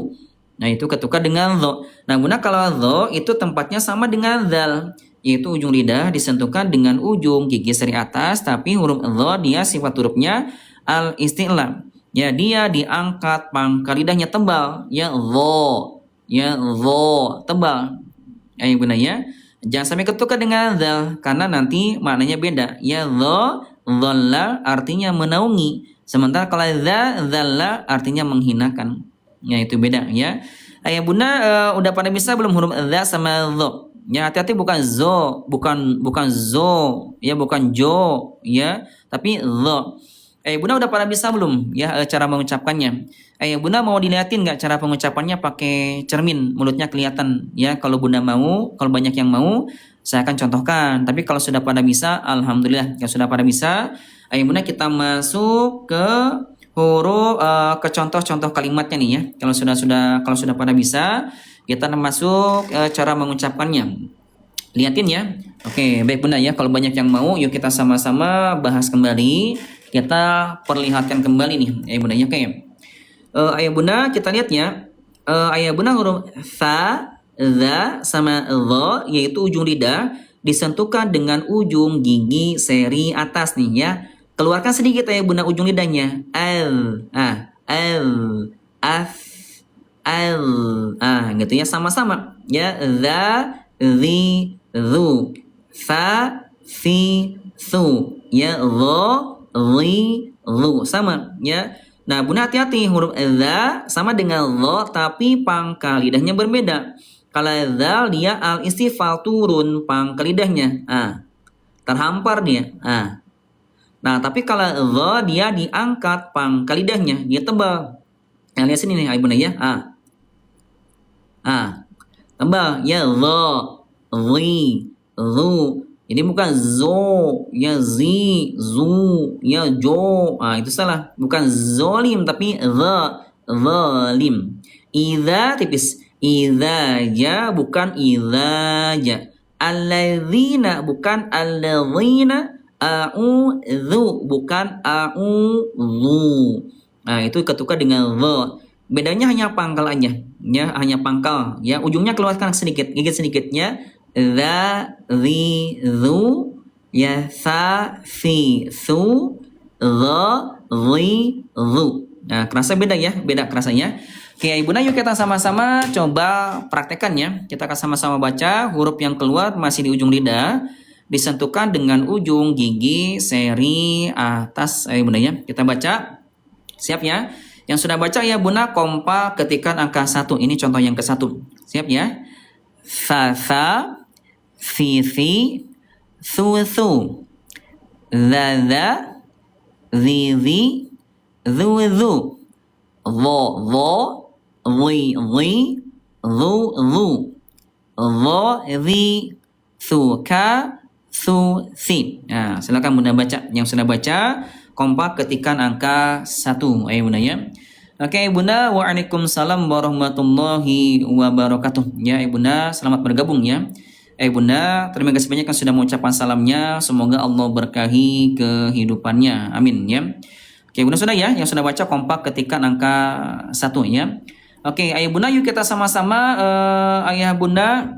S1: Nah, itu ketukar dengan dho. Nah, bunda kalau dho itu tempatnya sama dengan dzal, yaitu ujung lidah disentuhkan dengan ujung gigi seri atas, tapi huruf dho dia sifat hurufnya al-isti'la. Ya, dia diangkat pangkal lidahnya tebal. Ya, dho. Ya, dho. Tebal. Ayo bunda ya. Jangan sampai ketukar dengan dzal karena nanti maknanya beda. Ya, dho, dhalla artinya menaungi. Sementara kalau dzalla artinya menghinakan. Ya, itu beda ya. Ayo bunda udah pada bisa belum huruf dza sama dho? Ya, hati-hati bukan zo, bukan zo, ya bukan jo, ya, tapi dho. Bunda udah pada bisa belum ya cara mengucapkannya? Bunda mau dilihatin nggak cara pengucapannya pakai cermin, mulutnya kelihatan ya. Kalau bunda mau, kalau banyak yang mau, saya akan contohkan. Tapi kalau sudah pada bisa, alhamdulillah. Yang sudah pada bisa, bunda kita masuk ke huruf ke contoh-contoh kalimatnya nih ya. Kalau sudah pada bisa, kita masuk cara mengucapkannya. Lihatin ya. Oke, baik bunda ya. Kalau banyak yang mau, yuk kita sama-sama bahas kembali. Kita perlihatkan kembali nih, ayah bunda ya. Oke. Ayah bunda kita lihat ya. Ayah bunda huruf fa, za sama dho yaitu ujung lidah disentuhkan dengan ujung gigi seri atas nih ya. Keluarkan sedikit ayah bunda ujung lidahnya. Al, af, al, gitu ya sama-sama ya. Za, zi, zu, fa, si, su ya. Dho, li, lu sama ya. Nah bunda hati-hati huruf dza sama dengan lo tapi pangkal lidahnya berbeda. Kalau dzal dia al istifal turun pangkal lidahnya, terhampar dia. Nah tapi kalau lo dia diangkat pangkal lidahnya, dia tebal. Nah lihat sini nih ayo bunda ya. Tebal ya. Lo, li, lu. Jadi bukan zo, ya zi, zu, ya jo. Itu salah. Bukan zolim, tapi zalim. Idza tipis. Idza ja, bukan idza ja. Alladzina, bukan alladzina. A'udzu, bukan a'udzu. Itu ketukar dengan dho. Bedanya hanya pangkal aja. Ya, hanya pangkal. Ya, ujungnya keluarkan sedikit, gigit sedikitnya. Za, zi, zu, ya sa, si, su, zo, zi, zu. Nah, kerasa beda ya, beda kerasanya. Oke, bunda yuk kita sama-sama coba praktekkan ya. Kita akan sama-sama baca huruf yang keluar masih di ujung lidah, disentuhkan dengan ujung gigi seri atas. Ayo bunda ya, kita baca. Siap ya? Yang sudah baca ya bunda kompak ketikkan angka 1. Ini contoh yang ke-1. Siap ya? Sa, si, su, za, zi, zu, vo, li, zu, vo, zi, su, si. Nah, silakan bunda baca. Yang sudah baca kompak ketikkan angka 1. Ayo bunda ya. Oke bunda, waalaikumsalam warahmatullahi wabarakatuh. Ya bunda, selamat bergabung ya. Bunda, terima kasih banyak yang sudah mengucapkan salamnya. Semoga Allah berkahi kehidupannya. Amin ya. Oke bunda sudah ya, yang sudah baca kompak ketikkan angka 1 ya. Oke ayah bunda yuk kita sama-sama ayah bunda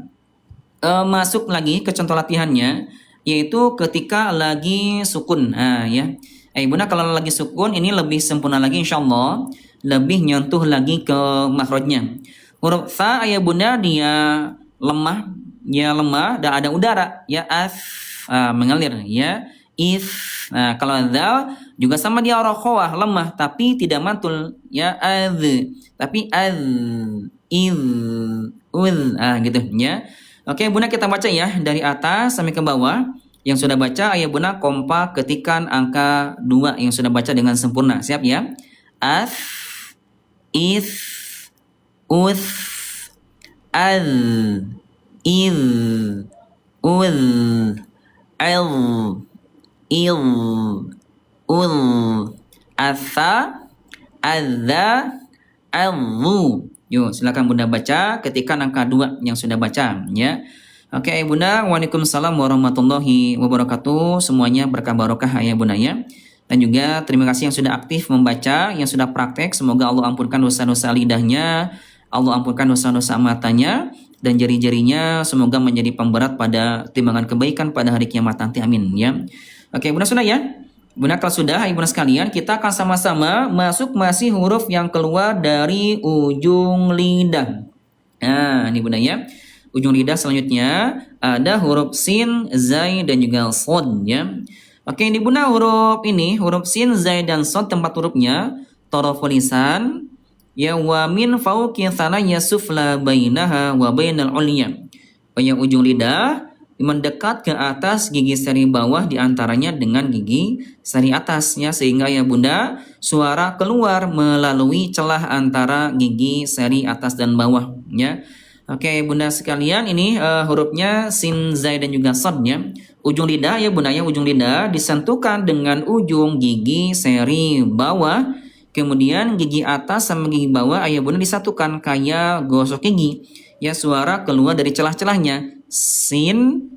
S1: masuk lagi ke contoh latihannya, yaitu ketika lagi sukun. Ya. Ayah bunda kalau lagi sukun ini lebih sempurna lagi insya Allah, lebih nyentuh lagi ke makhrajnya. Huruf fa ayah bunda dia lemah, ya lemah dan ada udara ya. Mengalir ya. If. Nah kalau dzal juga sama dia rokhawah lemah tapi tidak mantul ya. Tapi iz, Gitu ya. Oke, Bunda kita baca ya dari atas sampai ke bawah. Yang sudah baca ayah Bunda kompak ketikan angka 2 yang sudah baca dengan sempurna. Siap ya? Ath, if, uth, al, il, ul, al, il, ul, atha, adza, allu. Yuk, silakan Bunda baca ketikan angka 2 yang sudah baca ya. Oke, Ayah Bunda. Waalaikumsalam warahmatullahi wabarakatuh. Semuanya berkah barokah Ayah Bunda ya. Dan juga terima kasih yang sudah aktif membaca, yang sudah praktek. Semoga Allah ampunkan dosa-dosa lidahnya, Allah ampunkan dosa-dosa matanya, dan jari-jarinya semoga menjadi pemberat pada timbangan kebaikan pada hari kiamat nanti. Amin ya. Oke, Bunda sudah ya? Bunda kalau sudah, Ayah Bunda sekalian, kita akan sama-sama masuk masih huruf yang keluar dari ujung lidah. Nah, ini Bunda ya. Ujung lidah selanjutnya ada huruf sin, zai, dan juga sod ya. Oke, ini Bunda huruf ini, huruf sin, zai, dan sod tempat hurufnya taraful lisan ya, wa min fauqi thanaya sufla bainaha wa bainal ulya. Yang ujung lidah mendekat ke atas gigi seri bawah diantaranya dengan gigi seri atasnya, sehingga ya Bunda suara keluar melalui celah antara gigi seri atas dan bawah ya. Oke, Bunda sekalian, ini hurufnya sin, zai, dan juga sod ya. Ujung lidah ya Bunda ya, ujung lidah disentuhkan dengan ujung gigi seri bawah. Kemudian gigi atas sama gigi bawah Ayah Bunda disatukan kayak gosok gigi. Ya, suara keluar dari celah-celahnya. Sin,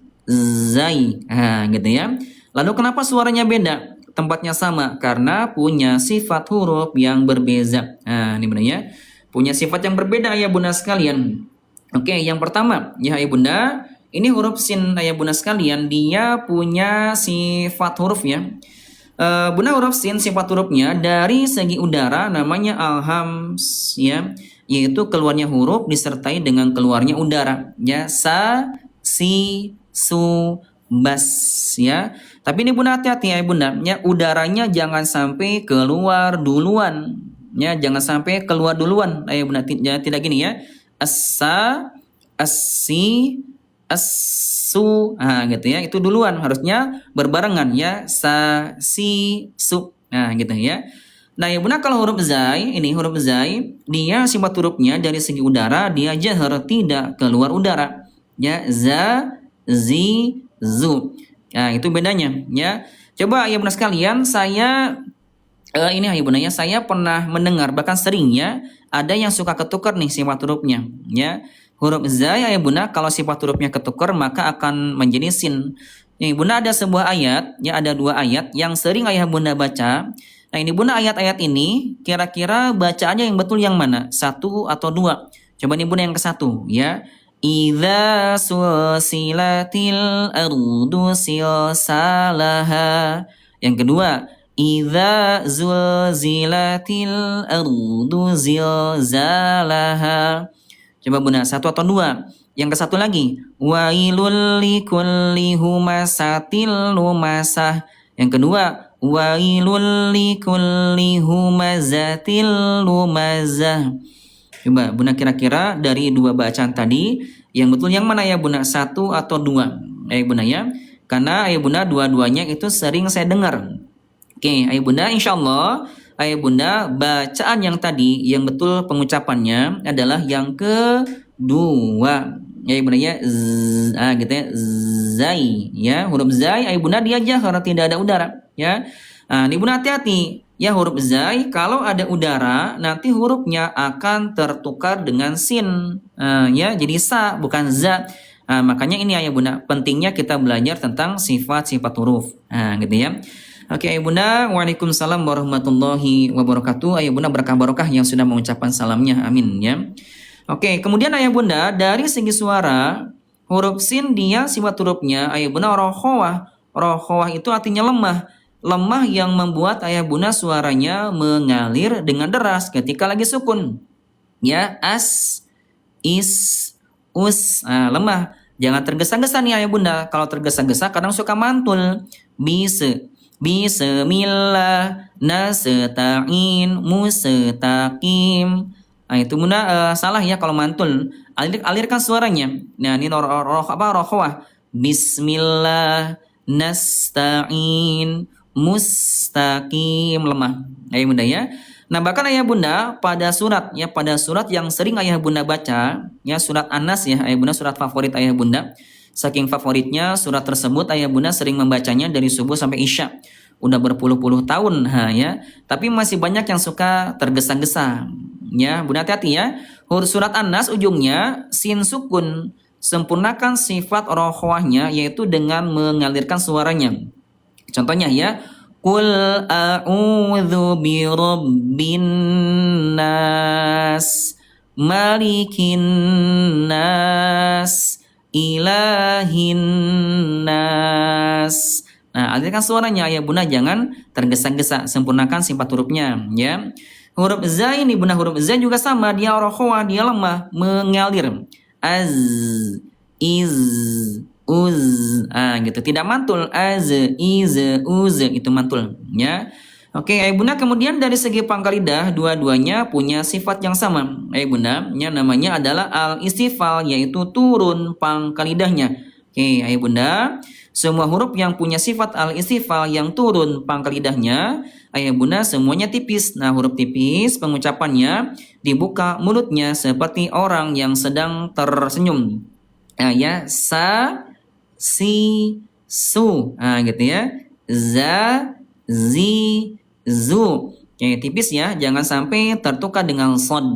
S1: zai. Gitu ya. Lalu kenapa suaranya beda? Tempatnya sama karena punya sifat huruf yang berbeza. Ini Bunda ya. Punya sifat yang berbeda Ayah Bunda sekalian. Oke, yang pertama ya Ayah Bunda, ini huruf sin Ayah Bunda sekalian, dia punya sifat huruf ya. Bunda huruf sin sifat hurufnya dari segi udara namanya alhams ya, yaitu keluarnya huruf disertai dengan keluarnya udara ya, sa, si, su, bas ya. Tapi ini Bunda hati-hati ya Bunda ya, udaranya jangan sampai keluar duluan ya, jangan sampai keluar duluan Ayah Bunda ya, tidak gini ya. Asa, asi, asu, gitu ya, itu duluan, harusnya berbarengan ya, sa, si, su, gitu ya. Nah ya Bunda, kalau huruf zai, ini huruf zai, dia sifat hurufnya dari segi udara, dia jahar, tidak keluar udara ya, za, zi, zu. Itu bedanya ya. Coba ya Bunda sekalian, saya ini Ayah Bunda ya, saya pernah mendengar bahkan sering ya, ada yang suka ketukar nih sifat hurufnya ya. Huruf zai Ayah Bunda kalau sifat hurufnya ketukar maka akan menjadi sin. Nih Bunda ada sebuah ayat ya, ada 2 ayat yang sering Ayah Bunda baca. Nah ini Bunda ayat-ayat ini kira-kira bacaannya yang betul yang mana? 1 atau 2? Coba nih Bunda yang ke-1 ya. Idza sulsilatil ardu silsalaha. Yang kedua, idza zulzilatil ardu zilzalaha. Coba Bunda 1 atau 2? Yang ke satu lagi, wailul likulli humasatil lumasah. Yang kedua, wailul likulli humazatil lumazah. Coba Bunda kira-kira dari 2 bacaan tadi yang betul yang mana ya Bunda? 1 atau 2? Bunda ya. Karena Bunda dua-duanya itu sering saya dengar. Oke, Bunda insyaallah Bunda bacaan yang tadi yang betul pengucapannya adalah yang kedua. Bunda ya, gitu ya, zai ya, huruf zai Bunda dia jahar, tidak ada udara ya. Ini Bunda hati-hati ya, huruf zai kalau ada udara nanti hurufnya akan tertukar dengan sin ya, jadi sa bukan za. Makanya ini Bunda pentingnya kita belajar tentang sifat-sifat huruf gitu ya. Oke Bunda, waalaikumsalam warahmatullahi wabarakatuh. Bunda berkah barokah yang sudah mengucapkan salamnya, amin ya. Oke, kemudian Bunda dari segi suara huruf sin dia sifat hurufnya Bunda rohowah. Rohowah itu artinya lemah. Lemah yang membuat Bunda suaranya mengalir dengan deras ketika lagi sukun. Ya, as, is, us, lemah. Jangan tergesa-gesa nih Bunda. Kalau tergesa-gesa kadang suka mantul. Bismillah nasta'in mustaqim Nah, itu Bunda salah ya kalau mantul. Alirkan suaranya. Nah, ini rokhawah. Bismillah nasta'in mustaqim, lemah. Ayah Bunda ya. Nah, bahkan Ayah Bunda pada surat yang sering Ayah Bunda baca, ya surat An-Nas ya, Ayah Bunda surat favorit Ayah Bunda. Saking favoritnya surat tersebut Ayah Bunda sering membacanya dari subuh sampai Isya. Udah berpuluh-puluh tahun ya. Tapi masih banyak yang suka tergesa-gesa. Ya, Bunda hati-hati ya. Huruf surat An-Nas ujungnya sin sukun. Sempurnakan sifat rokhwahnya yaitu dengan mengalirkan suaranya. Contohnya ya, Qul a'udzu birabbin nas, malikin nas, ilahin nas. Nah, alirkan suaranya ya Bunda, jangan tergesa-gesa, sempurnakan sifat hurufnya ya. Huruf za ini Bunda, huruf za juga sama, dia rokhwah, dia lemah, mengalir. Az, iz, uz, gitu, tidak mantul. Az, iz, uz, itu mantul ya. Oke, Bunda, kemudian dari segi pangkal lidah dua-duanya punya sifat yang sama. Bunda, ya, namanya adalah al-istifal, yaitu turun pangkal lidahnya. Oke, Bunda, semua huruf yang punya sifat al-istifal yang turun pangkal lidahnya, Bunda, semuanya tipis. Nah, huruf tipis pengucapannya dibuka mulutnya seperti orang yang sedang tersenyum. Ya, sa, si, su, gitu ya. Za, zi, zu. Oke, tipis ya, jangan sampai tertukar dengan sod.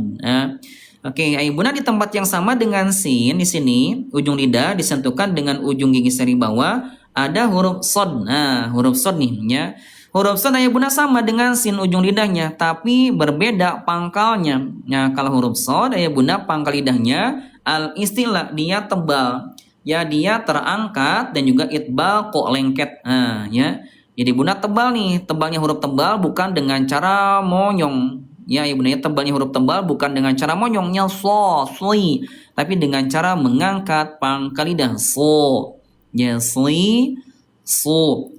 S1: Oke, Bunda, di tempat yang sama dengan sin di sini, ujung lidah disentuhkan dengan ujung gigi seri bawah, ada huruf sod. Nah, huruf sod nih ya. Huruf sod Bunda sama dengan sin ujung lidahnya, tapi berbeda pangkalnya. Nah, kalau huruf sod Bunda pangkal lidahnya al-istilah, dia tebal. Ya, dia terangkat dan juga itbal kok lengket. Ya. Jadi Bunda tebal nih, tebalnya huruf tebal bukan dengan cara monyong. Ya, Bunda, tebalnya huruf tebal bukan dengan cara monyongnya so, sli, tapi dengan cara mengangkat pangkal lidah so. Ya, sli, so.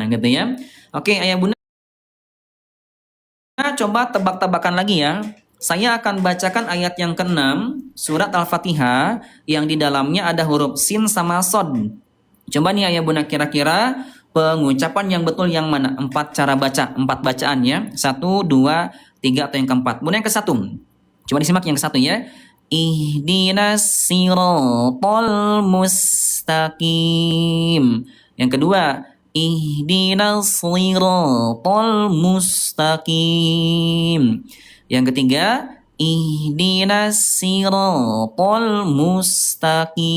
S1: Gitu ya. Oke, Bunda, coba tebak-tebakan lagi ya. Saya akan bacakan ayat yang ke-6 surat Al-Fatihah yang di dalamnya ada huruf sin sama sod. Coba nih Bunda, kira-kira pengucapan yang betul yang mana? 4 cara baca, 4 bacaan ya. 1, 2, 3 atau yang keempat. Kemudian yang ke-1. Coba disimak yang ke-1 ya. Ihdinas siratal mustaqim. Yang kedua, ihdinas siratal mustaqim. Yang ketiga, ihdinas siratal mustaqim.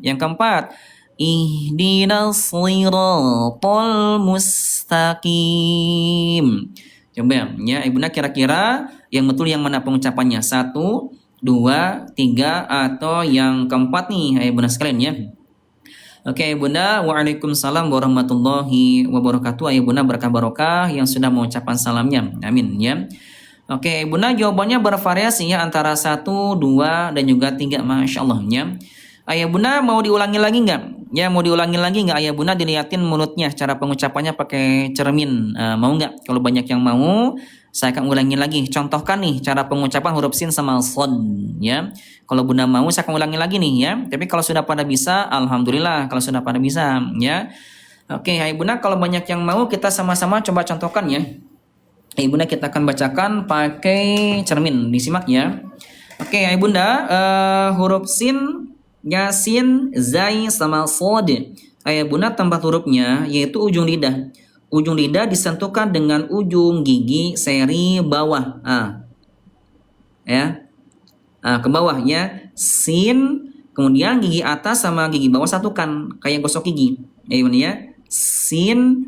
S1: Yang keempat, ihdinas siratal mustaqim. Coba ya Bunda, kira-kira yang betul yang mana pengucapannya? 1, 2, 3 atau yang keempat nih Bunda sekalian ya. Oke Bunda, waalaikumsalam warahmatullahi wabarakatuh. Bunda, berkah barokah yang sudah mengucapkan salamnya. Amin ya. Oke Bunda, jawabannya bervariasi ya antara 1, 2 dan juga 3. Masya Allah ya. Bunda, mau diulangi lagi nggak? Ya, mau diulangi lagi nggak Bunda, dilihatin mulutnya, cara pengucapannya pakai cermin. Mau nggak? Kalau banyak yang mau, saya akan ulangi lagi. Contohkan nih cara pengucapan huruf sin sama sod ya. Kalau Bunda mau, saya akan ulangi lagi nih ya. Tapi kalau sudah pada bisa, alhamdulillah. Kalau sudah pada bisa ya. Oke, Bunda, kalau banyak yang mau, kita sama-sama coba contohkan ya. Bunda, kita akan bacakan pakai cermin. Disimak ya. Oke, Bunda, huruf sin, yasin, zai, sama sod. Bunda, tempat hurufnya yaitu ujung lidah. Ujung lidah disentuhkan dengan ujung gigi seri bawah. Ya. Ke bawah ya. Sin, kemudian gigi atas sama gigi bawah satukan kayak gosok gigi. Bunda ya. Sin,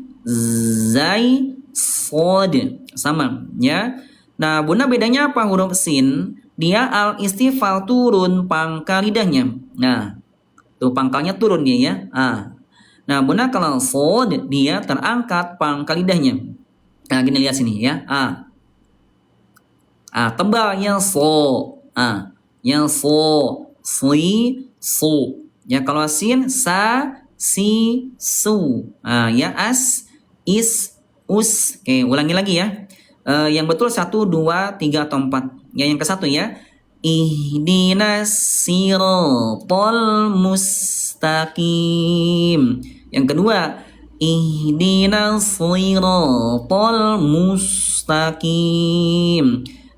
S1: zai, sod, sama ya. Nah, Bunda, bedanya apa huruf sin? Dia al-istifal, turun pangkal lidahnya. Nah, tuh pangkalnya turun dia ya. Nah, Bunda, kalau sod dia terangkat pangkal lidahnya. Nah, gini lihat sini ya. Tebalnya so. Yang so, sli, su. Ya, kalau sin, sa, si, su. Ya, as, is, us. Oke, ulangi lagi ya. Yang betul 1, 2, 3 atau 4. Ya, yang ke satu ya. Ihdinas siratal mustaqim. Yang kedua, ihdinas siratal mustaqim.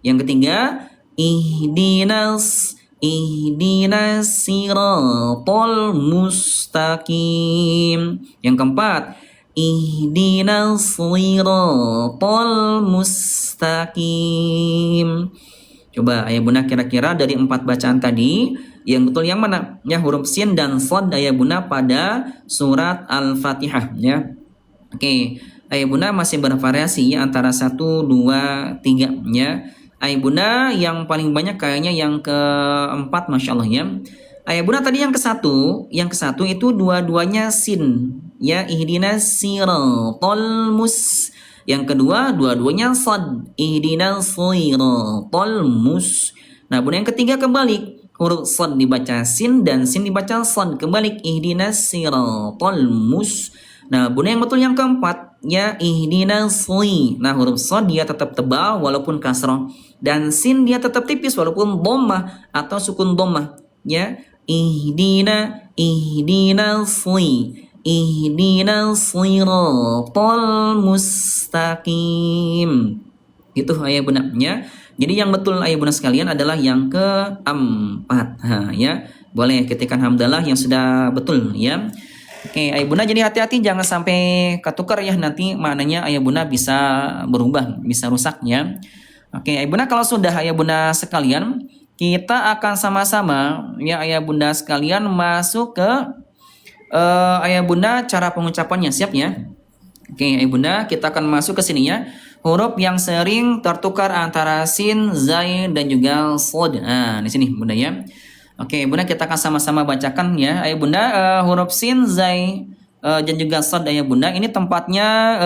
S1: Yang ketiga, ihdinas siratal mustaqim. Yang keempat, ihdinas siratal mustaqim. Coba ayah bunda kira-kira dari 4 bacaan tadi yang betul yang mana? Ya, huruf sin dan shad ayah bunda pada surat Al-Fatihah ya. Oke, ayah bunda masih bervariasi ya, antara 1, 2, 3 ya. Ayah bunda yang paling banyak kayaknya yang keempat, masya Allah ya. Ayah bunda tadi yang ke satu itu dua-duanya sin ya, ihdinas siratal mus. Yang kedua dua-duanya sad, ihdinas siratal mus. Nah bunda yang ketiga kebalik, huruf sad dibaca sin dan sin dibaca sad, kebalik ihdinas siratal mus. Nah bunda yang betul yang keempat ya, ihdinas li. Nah huruf sad dia tetap tebal walaupun kasrah, dan sin dia tetap tipis walaupun dhammah atau sukun dhammah ya. Ihdinas li, ihdinas siratal mustaqim. Itu ayah bunda ya. Jadi yang betul ayah bunda sekalian adalah yang keempat. Ya, boleh ketikkan hamdalah yang sudah betul ya. Oke, ayah bunda jadi hati-hati jangan sampai ketukar ya, nanti maknanya ayah bunda bisa berubah, bisa rusak ya. Oke, ayah bunda kalau sudah ayah bunda sekalian, kita akan sama-sama ya ayah bunda sekalian masuk ke ayah bunda cara pengucapannya, siap ya? Oke, ayah bunda kita akan masuk ke sini ya. Huruf yang sering tertukar antara sin, zai dan juga shad. Nah, di sini bunda ya. Oke, bunda kita akan sama-sama bacakan ya. Ayah bunda huruf sin, zai dan juga shad ayah bunda ini tempatnya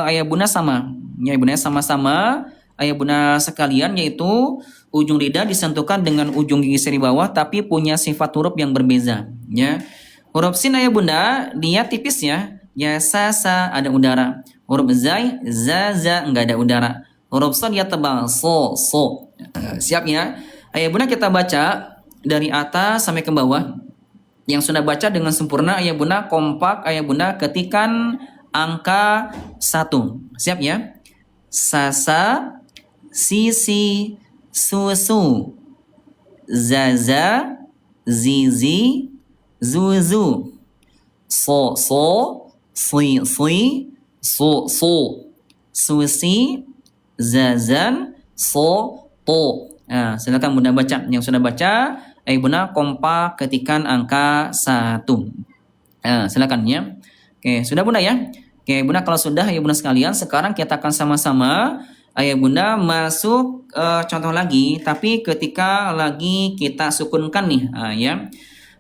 S1: ayah bunda sama. Ya, ayah bunda sama-sama ayah bunda sekalian, yaitu ujung lidah disentuhkan dengan ujung gigi seri bawah tapi punya sifat huruf yang berbeza ya. Huruf sin ayah bunda dia tipis ya. Ya sa ada udara. Huruf zai za enggak ada udara. Huruf shad dia tebal so. Siap ya. Ayah bunda kita baca dari atas sampai ke bawah. Yang sudah baca dengan sempurna ayah bunda kompak ayah bunda ketikan angka 1. Siap ya. Sasa, sisi, susu, zaza, zizi, zuzu, so, si, so, susi, zazan, so, to. Nah, silakan bunda baca. Yang sudah baca, ayah bunda kompak ketikan angka 1. Nah, silakan ya. Oke, sudah bunda ya. Oke bunda, kalau sudah ayah bunda sekalian, sekarang kita akan sama-sama ayah bunda masuk contoh lagi, tapi ketika lagi kita sukunkan nih ya.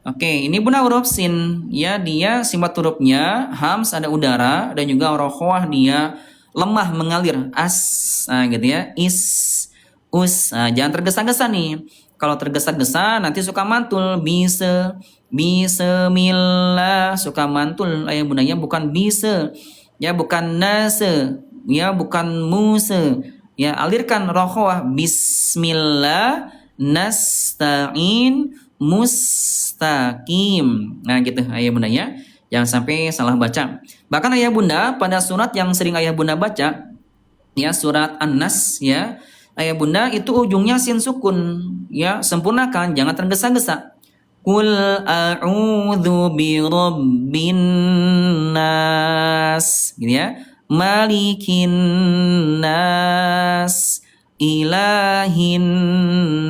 S1: Oke, ini bunda huruf sin ya, dia sifat hurufnya hams ada udara dan juga rokhwah dia lemah mengalir as gitu ya, is, us. Jangan tergesa-gesa nih. Kalau tergesa-gesa nanti suka mantul, bismillah suka mantul ayah bunda ya, bukan bisa ya, bukan nase ya, bukan muse ya. Alirkan rokhwah, bismillah nasta'in mustaqim. Nah gitu ayah bunda ya, jangan sampai salah baca. Bahkan ayah bunda pada surat yang sering ayah bunda baca ya, surat An-Nas ya, ayah bunda itu ujungnya sin sukun ya, sempurnakan, jangan tergesa-gesa. Qul a'udzu birabbin nas gitu ya, malikin nas, ilahin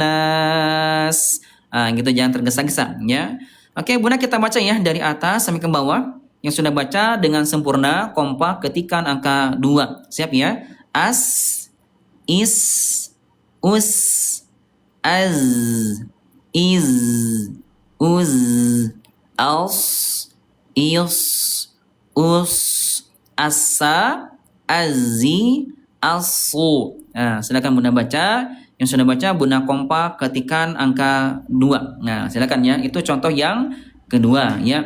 S1: nas. Gitu, jangan tergesa-gesa ya. Oke bunda, kita baca ya dari atas sampai ke bawah. Yang sudah baca dengan sempurna kompak ketikan angka 2. Siap ya. As, is, us, az, iz, uz, als, is, us, asa, azi, asu. Nah, silakan bunda baca. Yang sudah baca bunda kompak ketikan angka 2. Nah, silakan ya. Itu contoh yang kedua ya.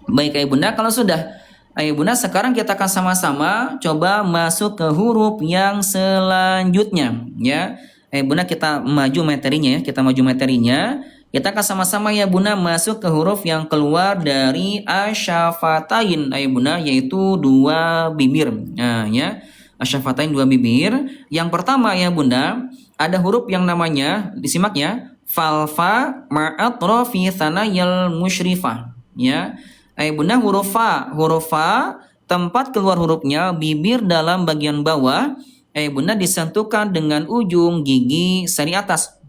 S1: Baik ayah bunda, kalau sudah Ayo Bunda, sekarang kita akan sama-sama coba masuk ke huruf yang selanjutnya ya. Ayo Bunda, kita maju materinya ya, kita maju materinya. Kita akan sama-sama ya Bunda masuk ke huruf yang keluar dari asyafatain ayo Bunda, yaitu dua bibir. Nah ya, asyafatain dua bibir. Yang pertama ya Bunda, ada huruf yang namanya, disimak ya, falfa ma'atrofi thanayal musyrifah ya. Bunda, huruf fa tempat keluar hurufnya bibir dalam bagian bawah. Bunda disentuhkan dengan ujung gigi seri atas.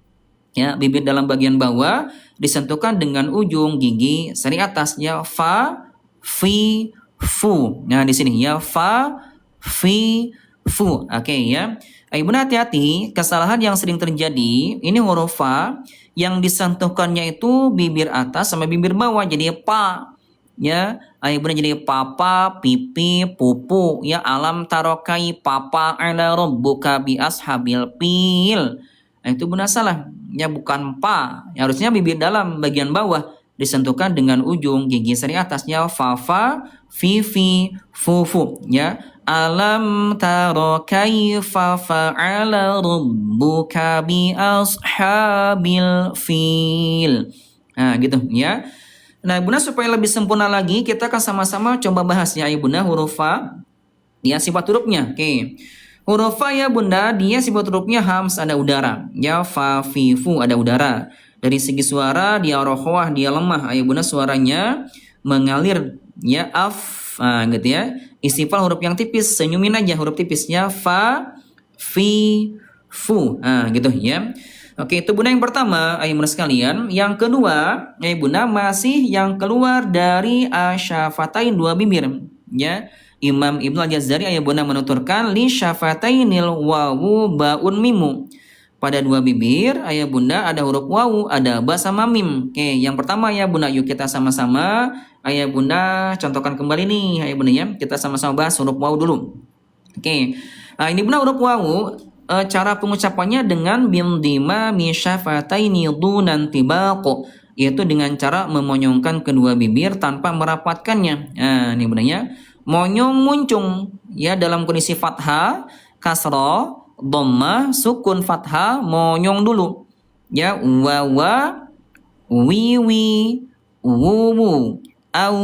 S1: Ya, bibir dalam bagian bawah disentuhkan dengan ujung gigi seri atas. Ya, fa, fi, fu. Nah, di sini ya fa, fi, fu. Oke ya. Bunda, hati-hati, kesalahan yang sering terjadi. Ini huruf fa yang disentuhkannya itu bibir atas sama bibir bawah, jadi pa. Ya, Bunda jadi papa, pipi, pupu, ya alam tarokai papa ala rabbuka bi ashabil pil. Itu Bunda salah. Ya bukan pa. Ya, harusnya bibir dalam bagian bawah disentuhkan dengan ujung gigi seri atasnya fafa, fifi, fufu. Ya, alam tarokai fa'ala rabbuka bi ashabil fil. Nah, gitu ya. Nah, Bunda, supaya lebih sempurna lagi, kita akan sama-sama coba bahas ya, Bunda, huruf fa. Dia sifat hurufnya. Oke. Huruf fa ya Bunda, dia sifat hurufnya hams, ada udara. Ya, fa, fi, fu, ada udara. Dari segi suara, dia rohwah, dia lemah. Ayo Bunda, suaranya mengalir. Ya, af, nah, gitu ya. Istifal huruf yang tipis, senyumin aja huruf tipisnya. Fa, fi, fu. Nah, gitu ya. Oke, itu Bunda yang pertama, ayo Bunda sekalian. Yang kedua, ayo Bunda, masih yang keluar dari asyafatain dua bibir. Ya, Imam Ibnu Al-Jazari ayo Bunda menuturkan li syafatainil wawu baun mimu. Pada dua bibir, ayo Bunda ada huruf wawu, ada ba sama mim. Oke, yang pertama ya Bunda, yuk kita sama-sama. Ayo Bunda contohkan kembali nih, ayo Bunda ya. Kita sama-sama bahas huruf wawu dulu. Oke, nah ini Bunda huruf wawu. Cara pengucapannya dengan bimdima misyafataini dunan tibaqo, yaitu dengan cara memonyongkan kedua bibir tanpa merapatkannya. Nah, ini benarnya monyong muncung ya dalam kondisi fathah, kasroh, dhammah, sukun fathah, monyong dulu. Ya, wawa, wiwi, wuwu, au,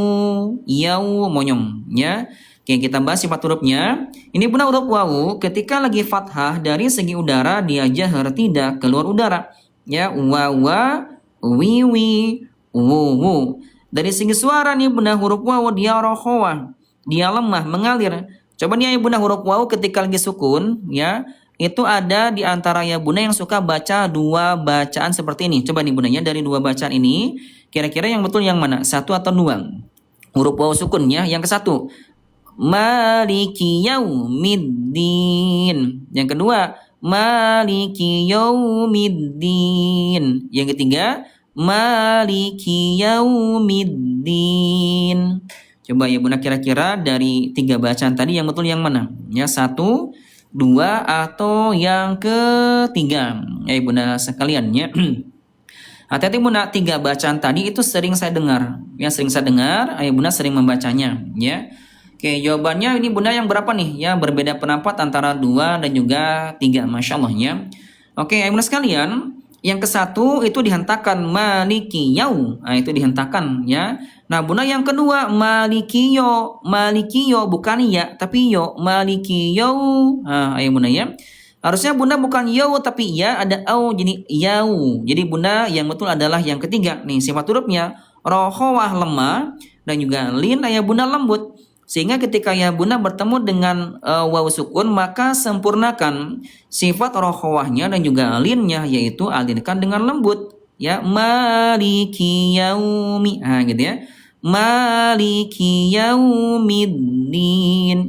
S1: yau, monyong ya. Oke, kita bahas sifat hurufnya. Ini Bunda huruf wawu ketika lagi fathah dari segi udara dia jahar tidak keluar udara. Ya, wawa, wiwi, wuwu. Dari segi suara nih Bunda huruf wawu dia rohwah, dia lemah, mengalir. Coba nih ya Bunda huruf wawu ketika lagi sukun ya, itu ada di antara ya Bunda yang suka baca dua bacaan seperti ini. Coba nih Bunda ya, dari dua bacaan ini kira-kira yang betul yang mana? Satu atau dua? Huruf wawu sukun ya, yang ke satu Maliki yaumiddin. Yang kedua, Maliki yaumiddin. Yang ketiga, Maliki yaumiddin. Coba ya Bunda kira-kira dari tiga bacaan tadi yang betul yang mana? Ya, satu, dua, atau yang ketiga? Ya Bunda sekalian ya. Hati-hati Bunda, tiga bacaan tadi itu sering saya dengar. Ya, sering saya dengar, Ayah Bunda sering membacanya ya. Oke, jawabannya ini Bunda yang berapa nih? Ya, berbeda pendapat antara 2 dan juga 3. Masya Allah ya. Oke, Bunda sekalian, yang ke satu itu dihentakan maliki yau. Nah, itu dihentakan ya. Nah, Bunda yang kedua maliki yo. Maliki yo bukan ya, tapi yo. Maliki yau. Nah, ayo Bunda ya. Harusnya Bunda bukan yau tapi ya, ada au jadi yau. Jadi Bunda yang betul adalah yang ketiga. Nih, sifat hurufnya rohowah lemah dan juga lin ayah Bunda lembut. Sehingga ketika ya Bunda bertemu dengan wawu sukun, maka sempurnakan sifat rohwahnya dan juga linnya, yaitu alirkan dengan lembut. Ya, maliki yaumi. Nah, gitu ya. Maliki yaumiddin.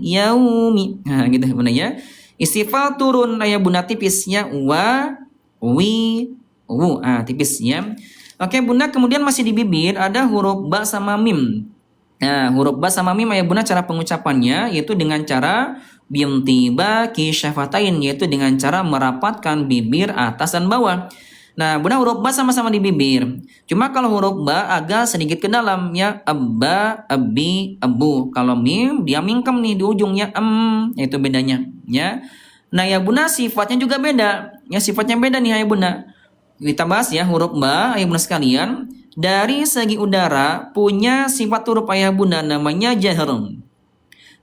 S1: Yaumi. Nah, gitu Bunda ya. Istifal turun ayah Bunda tipisnya wa, wi, wu. Ah, tipisnya. Oke Bunda, kemudian masih di bibir ada huruf ba sama mim. Nah, huruf ba sama mim ayah Bunda cara pengucapannya yaitu dengan cara bimtiba kisyafatain, yaitu dengan cara merapatkan bibir atas dan bawah. Nah, bunda huruf ba sama-sama di bibir. Cuma kalau huruf ba agak sedikit ke dalam ya, abba, abi, abu. Kalau mim dia mingkem nih di ujungnya itu bedanya ya. Nah, ya bunda sifatnya juga beda. Ya sifatnya beda nih ya bunda. Kita bahas ya huruf ba ayah bunda sekalian. Dari segi udara punya sifat huruf ayah bunda namanya jahr.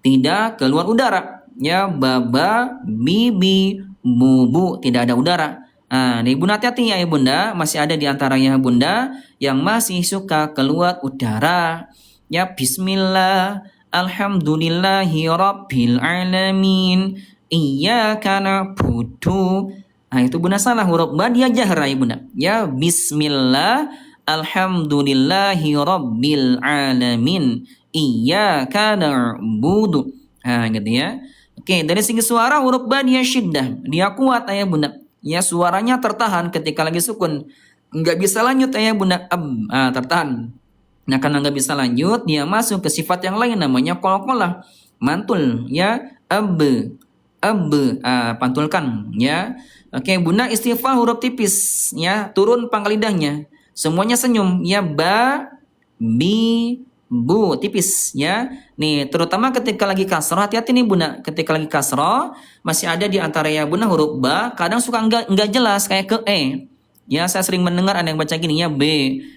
S1: Tidak keluar udara. Ya baba, bibi, bubu tidak ada udara. Nah, nih bunda hati-hati ya bunda, masih ada di antara ya bunda yang masih suka keluar udara. Ya bismillah, alhamdulillahi rabbil alamin, iyyaka na'budu. Nah, itu bunda salah huruf ba dia jahr ya bunda. Ya bismillah, alhamdulillahi rabbil alamin, iyyaka na'budu. Nah, gitu ya. Oke, dari segi suara huruf ba dia syiddah, dia kuat ya bunda. Ya suaranya tertahan ketika lagi sukun, nggak bisa lanjut ya bunda, tertahan. Nah karena nggak bisa lanjut, dia masuk ke sifat yang lain namanya qalqalah, mantul ya, pantulkan ya. Oke bunda, istighfar huruf tipis ya, turun pangkal lidahnya, semuanya senyum ya, ba, bi, bu, tipis ya. Nih terutama ketika lagi kasroh, hati-hati nih bunda, ketika lagi kasroh masih ada di antara ya bunda huruf ba kadang suka enggak jelas kayak ke ya. Saya sering mendengar ada yang baca gini ya, b,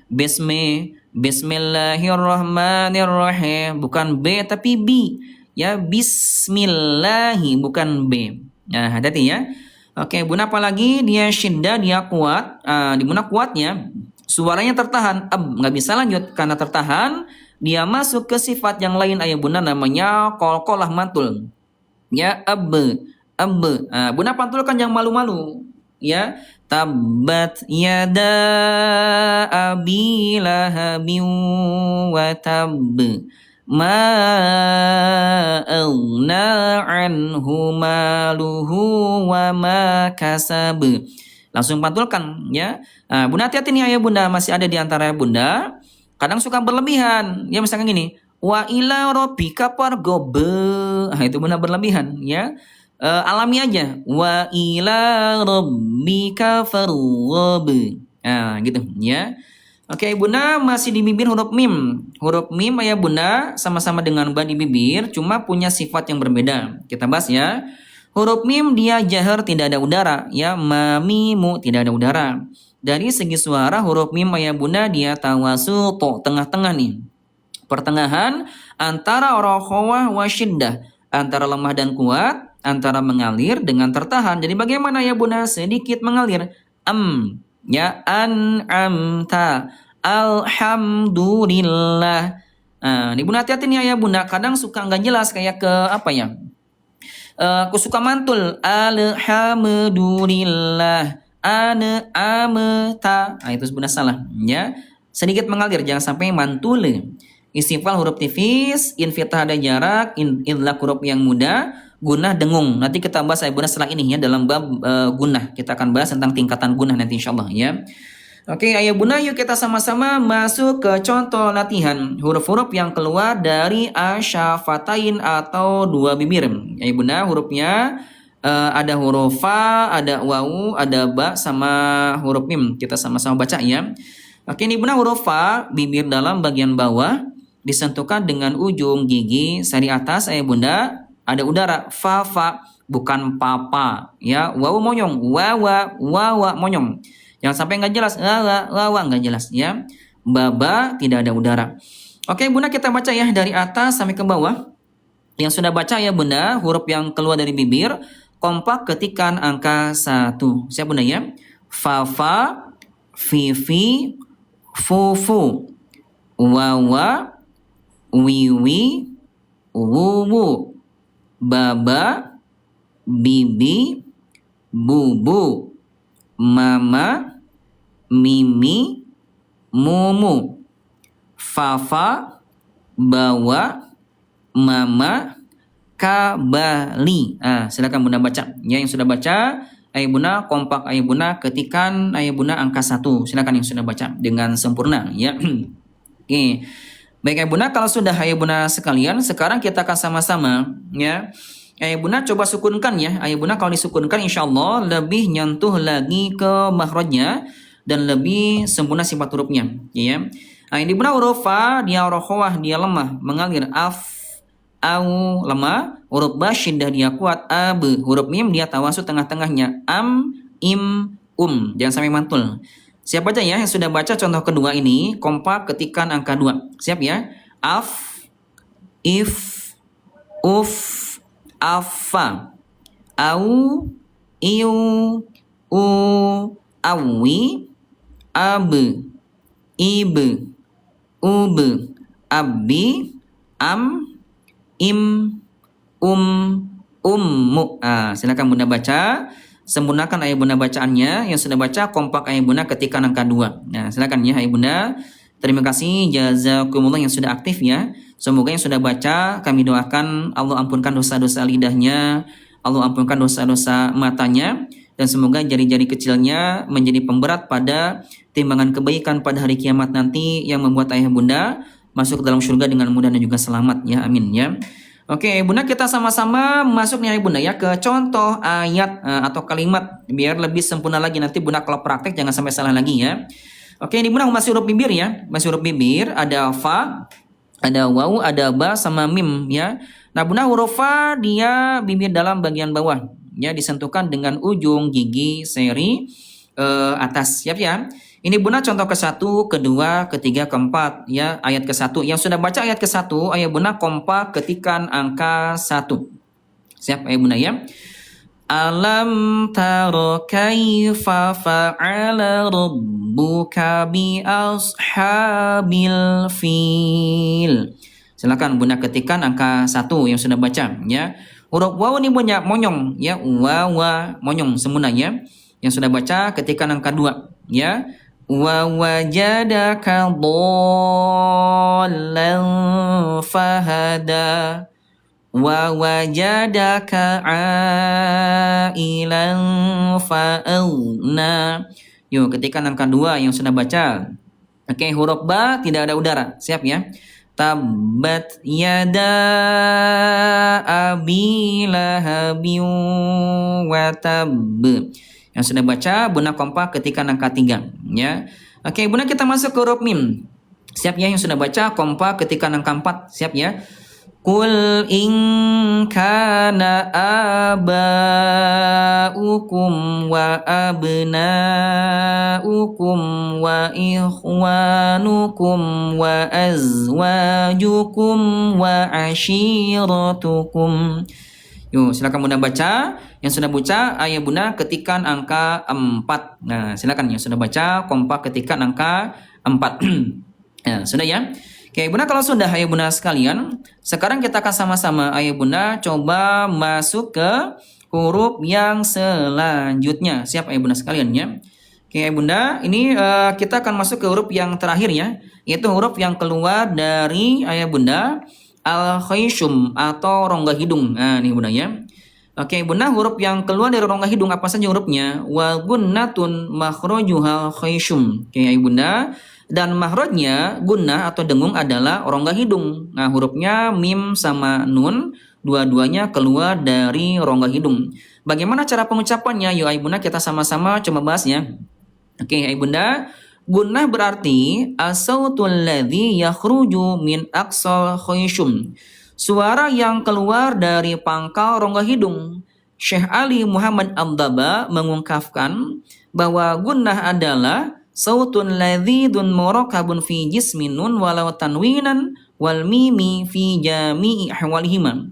S1: bismillahirrahmanirrahim, bukan b tapi bi ya, bismillahi bukan b. Nah hati-hati ya. Oke bunda, apalagi dia syiddah, dia kuat, di bunda kuatnya suaranya tertahan, nggak bisa lanjut karena tertahan. Dia masuk ke sifat yang lain ayah bunda namanya qalqalah, mantul ya, bunda pantulkan yang malu-malu ya, tabbat yada abi lahabin wa tab, ma aghna anhu maluhu wa ma kasab. Langsung pantulkan ya. Bunda hati-hati nih ayah bunda, masih ada di antara bunda kadang suka berlebihan ya, misalkan gini, wa ila rabbika farghab. Itu benar berlebihan ya. Alami aja, wa ila rabbika farghab. Gitu ya. Oke bunda, masih di bibir huruf mim. Huruf mim ayah bunda sama-sama dengan ba di bibir, cuma punya sifat yang berbeda. Kita bahas ya. Huruf mim dia jahr, tidak ada udara ya, mamimu tidak ada udara. Dari segi suara huruf mim ayah bunda dia tawasut, tengah-tengah nih, pertengahan antara rokhawah wa syiddah, antara lemah dan kuat, antara mengalir dengan tertahan. Jadi bagaimana ya bunda? Sedikit mengalir, ya, an'amta, alhamdulillah. Ini bunda hati-hati nih ya bunda, kadang suka nggak jelas kayak ke apa ya, aku suka mantul, alhamdulillah, ameta. Itu sebenarnya salah ya, sedikit mengalir, jangan sampai mantul. Istighfar huruf tipis, infitah ada jarak, idlaq huruf yang mudah, gunah dengung. Nanti kita bahas saya bunda setelah ini ya, dalam bab gunah kita akan bahas tentang tingkatan gunah nanti insyaallah ya. Oke ayah bunda, yuk kita sama-sama masuk ke contoh latihan huruf-huruf yang keluar dari asyafatain atau dua bibir. Ayah bunda, hurufnya ada huruf fa, ada wawu, ada ba, sama huruf mim. Kita sama-sama baca ya. Oke, ini bunda huruf fa, bibir dalam bagian bawah disentuhkan dengan ujung gigi sari atas ayah bunda, ada udara, fa fa, bukan papa ya. Wawu monyong, wawa, wawa monyong. Jangan sampai nggak jelas, wawa nggak jelas ya. Baba tidak ada udara. Oke bunda, kita baca ya dari atas sampai ke bawah. Yang sudah baca ya bunda, huruf yang keluar dari bibir kompak ketikan angka 1. Siap bunda ya? Fafa, fifi, fufu, wawa, wiwi, wuwu, baba, bibi, bubu, mama, mimi, mumu, fafa, bawa, mama, kabali. Silakan bunda baca ya, yang sudah baca ayah bunda kompak, ayah bunda ketikan ayah bunda angka 1. Silakan yang sudah baca dengan sempurna ya. Oke. Baik ayah bunda, kalau sudah ayah bunda sekalian, sekarang kita akan sama-sama ya. Ayah bunda coba sukunkan ya. Ayah bunda kalau disukunkan insya Allah lebih nyentuh lagi ke makhrajnya. dan lebih sempurna sifat hurufnya, ya. Nah, ini benar huruf fa dia rokhawah, dia lemah, mengalir. Au lemah, huruf ba syiddah dia kuat. Huruf mim dia tawasud tengah-tengahnya. Im, jangan sampai mantul. Siap aja ya yang sudah baca contoh kedua ini, kompak ketikkan angka 2. Siap ya? Af, if, uf, afa, au, iu, u, awi, ab, ib, ub, abi, am, im, ummu. Silakan Bunda baca. Sempurnakan ayah Bunda bacaannya. Yang sudah baca kompak ayah Bunda ketikkan angka 2. Nah, silakan ya ayah Bunda. Terima kasih jazakumullah yang sudah aktif ya. Semoga yang sudah baca kami doakan Allah ampunkan dosa-dosa lidahnya, Allah ampunkan dosa-dosa matanya, dan semoga jari-jari kecilnya menjadi pemberat pada timbangan kebaikan pada hari kiamat nanti yang membuat ayah Bunda masuk ke dalam surga dengan mudah dan juga selamat ya, amin ya. Oke Bunda, kita sama-sama masuk nih Bunda ya ke contoh ayat atau kalimat biar lebih sempurna lagi. Nanti Bunda kalau praktek jangan sampai salah lagi ya. Oke, ini Bunda masih huruf bibir ya, masih huruf bibir, ada fa, ada waw, ada ba sama mim ya. Nah Bunda, huruf fa dia bibir dalam bagian bawah ya, disentuhkan dengan ujung gigi seri atas. Siap ya? Ini Bunda contoh ke-1, kedua, ketiga, keempat ya, ayat ke-1. Yang sudah baca ayat ke-1, ayat Bunda kompak ketikkan angka 1. Siap ayat Bunda ya? Alam taro kaifa fa'ala rabbuka bi ashabil fil. Silakan Bunda ketikkan angka 1 yang sudah baca ya. Huruf waw ini banyak monyong ya, wawa monyong semuna ya. Yang sudah baca ketikkan angka 2 ya. Wa wajadaka dhallan fahada, wa wajadaka ailan fa'aghna. Yuk ketikkan angka 2 yang sudah baca. Oke, huruf ba tidak ada udara. Siap ya? Tabbat yada abi lahabin wa tab. Yang sudah baca Bunda kompak ketikkan angka 3 ya. Oke Bunda, kita masuk ke huruf mim. Siap ya yang sudah baca kompak ketikkan angka 4. Siap ya. Qul in kana aba'ukum wa abna'ukum wa ikhwanukum wa azwajukum wa ashiratukum. Yuk silakan Bunda baca. Yang sudah baca ayah Bunda ketikkan angka 4. Nah silakan yang sudah baca kompak ketikkan angka 4. Nah, sudah ya. Oke Bunda, kalau sudah ayah Bunda sekalian, sekarang kita akan sama-sama ayah Bunda coba masuk ke huruf yang selanjutnya. Siap ayah Bunda sekalian ya. Oke ayah Bunda, ini kita akan masuk ke huruf yang terakhir ya, yaitu huruf yang keluar dari ayah Bunda al-khayshum atau rongga hidung. Nah, nih Bunda ya. Oke, Bunda, huruf yang keluar dari rongga hidung apa saja hurufnya? Wa gunnatun makhrajuha khayshum. Oke, Bunda. Dan makhrajnya gunnah atau dengung adalah rongga hidung. Nah, hurufnya mim sama nun, dua-duanya keluar dari rongga hidung. Bagaimana cara pengucapannya? Yuk, Bunda, kita sama-sama coba bahas ya. Oke, Bunda. Gunnah berarti as-sautul ladzi yakhruju min aqsal khayshum. Suara yang keluar dari pangkal rongga hidung. Syekh Ali Muhammad Abdaba mengungkapkan bahwa gunnah adalah sautun ladzidun murakabun fi jismin nun walau tanwinan wal mimi fi jami'i ahwalihima.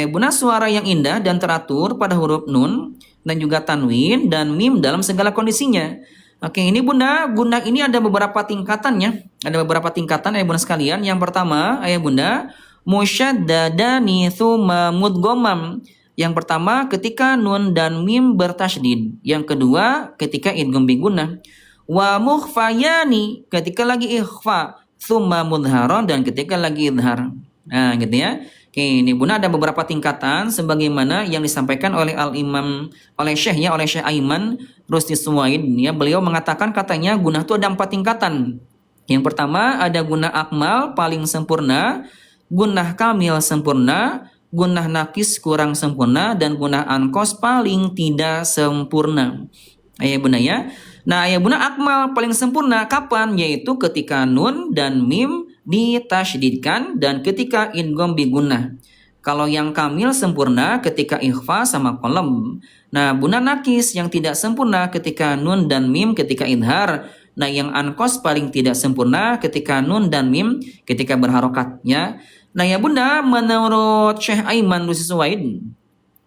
S1: Bunda, suara yang indah dan teratur pada huruf nun dan juga tanwin dan mim dalam segala kondisinya. Oke, ini Bunda, gunnah ini ada beberapa tingkatannya. Ada beberapa tingkatan Bunda sekalian. Yang pertama, Bunda, musyaddadani tsumma mudghamam. Yang pertama ketika nun dan mim bertasydid. Yang kedua ketika idgham bi gunnah. Wa mukhfayani ketika lagi ikhfa, tsumma mudharon dan ketika lagi idhar. Nah, gitu ya. Oke, ini Bunda ada beberapa tingkatan sebagaimana yang disampaikan oleh Syekh Aiman Rusdi Suwaid ya. Beliau mengatakan katanya gunnah itu ada 4 tingkatan. Yang pertama ada gunnah akmal paling sempurna, gunnah kamil sempurna, gunnah nakis kurang sempurna, dan gunnah anqos paling tidak sempurna. Bunda ya. Nah, ya bunda akmal paling sempurna kapan? Yaitu ketika nun dan mim ditasydidkan dan ketika idgham bigunnah. Kalau yang kamil sempurna ketika ikhfa sama qalam. Nah, bunda nakis yang tidak sempurna ketika nun dan mim ketika idhar. Nah, yang ankos paling tidak sempurna ketika nun dan mim ketika berharokat, ya. Nah, ya bunda, menurut Syekh Aiman Nusi Suwaid,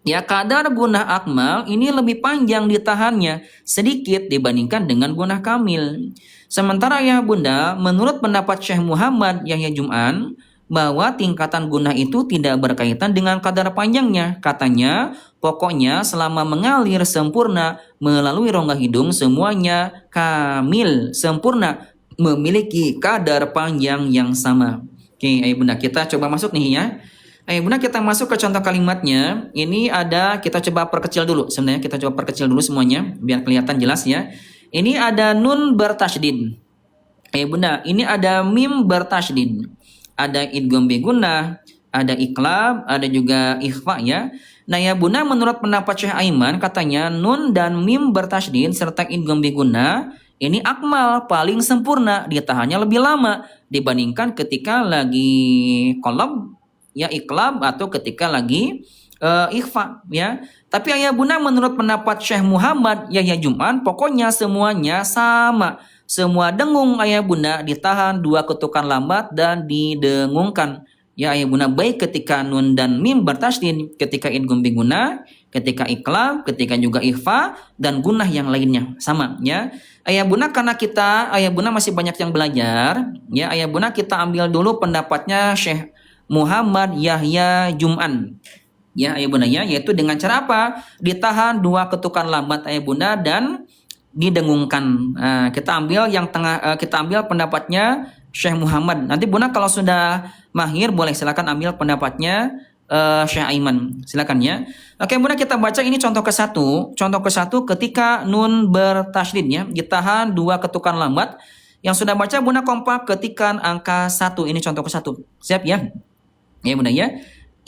S1: ya kadar gunah akmal ini lebih panjang ditahannya sedikit dibandingkan dengan gunah kamil. Sementara ya bunda, menurut pendapat Syekh Muhammad Yahya Jum'an, bahwa tingkatan gunah itu tidak berkaitan dengan kadar panjangnya. Katanya, pokoknya selama mengalir sempurna melalui rongga hidung semuanya kamil, sempurna, memiliki kadar panjang yang sama. Oke, ayo bunda kita coba masuk nih ya. Ayo bunda kita masuk ke contoh kalimatnya. Ini ada, kita coba perkecil dulu. Sebenarnya kita coba perkecil dulu semuanya biar kelihatan jelas ya. Ini ada nun bertasydid. Ayo bunda, ini ada mim bertasydid. Ada idgham bigunnah, ada iqlab, ada juga ikhfa ya. Nah ya bunda, menurut pendapat Syekh Aiman katanya nun dan mim bertasydid serta idgham bigunnah ini akmal paling sempurna, ditahannya lebih lama dibandingkan ketika lagi qalab ya iqlab atau ketika lagi ikhfa ya. Tapi ayah bunda, menurut pendapat Syekh Muhammad Yahya Jum'an pokoknya semuanya sama. Semua dengung ayah bunda ditahan dua ketukan lambat dan didengungkan. Ya ayah bunda, baik ketika nun dan mim bertasydid, ketika idgham bigunnah, ketika iqlab, ketika juga ikhfa dan gunnah yang lainnya sama ya. Ayah bunda, karena ayah bunda masih banyak yang belajar ya, ayah bunda kita ambil dulu pendapatnya Syekh Muhammad Yahya Jum'an. Ya ayah bunda ya, yaitu dengan cara apa? Ditahan dua ketukan lambat ayah bunda dan didengungkan. Kita ambil yang tengah, kita ambil pendapatnya Syekh Muhammad. Nanti bunda kalau sudah mahir boleh silakan ambil pendapatnya Syekh Aiman. Silakan ya. Oke bunda, kita baca ini contoh ke satu. Contoh ke satu ketika nun bertasydid ya, ditahan dua ketukan lambat. Yang sudah baca bunda kompak ketikkan angka 1. Ini contoh ke satu. Siap ya? Ya bunda ya.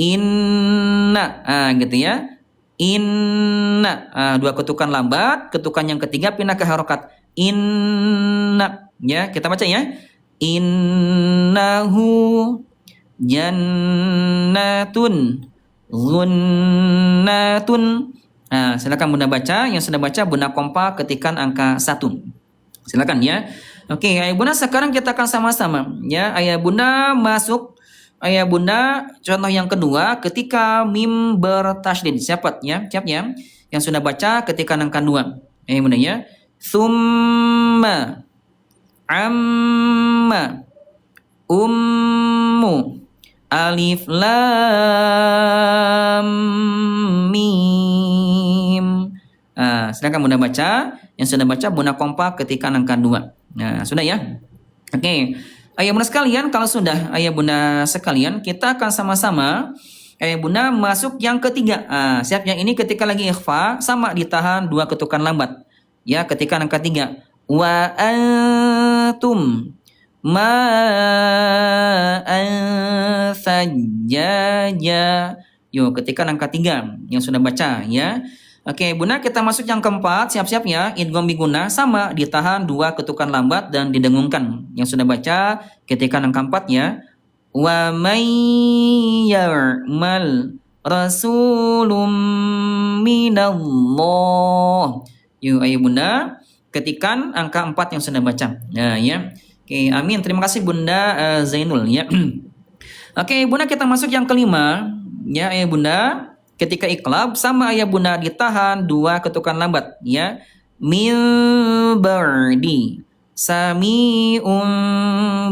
S1: Inna, gitu ya. Inna, dua ketukan lambat, ketukan yang ketiga pindah ke harokat. Inna, ya kita baca ya. Innahu jannatun zunnatun. Silakan bunda baca. Yang sudah baca bunda kompak ketikan angka 1. Silakan ya. Oke, ayah bunda sekarang kita akan sama-sama ya. Ayah bunda masuk. Ayah bunda, contoh yang kedua ketika mim bertasydid. Siap ya? Siap ya? Yang sudah baca ketika angka 2. Ayah bunda ya. Summa amma ummu alif lam mim. Silakan bunda baca. Yang sudah baca bunda kompak ketika angka 2. Nah, sudah ya? Oke. Ayah bunda sekalian, kalau sudah ayah bunda sekalian, kita akan sama-sama ayah bunda masuk yang ketiga. Siap ya, ini ketika lagi ikhfa sama ditahan dua ketukan lambat. Ya, ketika angka 3. Wa antum ma sajjaja. Yuk, ketika angka 3 yang sudah baca ya. Oke, bunda kita masuk yang keempat, siap-siap ya. Idgham bigunnah sama ditahan dua ketukan lambat dan didengungkan. Yang sudah baca ketika angka 4 ya. Wa may ya'mal rasulun minallah. Yuk ayo bunda, ketikan angka 4 yang sudah baca. Nah ya. Oke, amin. Terima kasih bunda Zainul ya. Oke, bunda kita masuk yang kelima. Ya, ayo bunda. Ketika iqlab sama ayah bunda ditahan dua ketukan lambat ya. Min bardi sami'un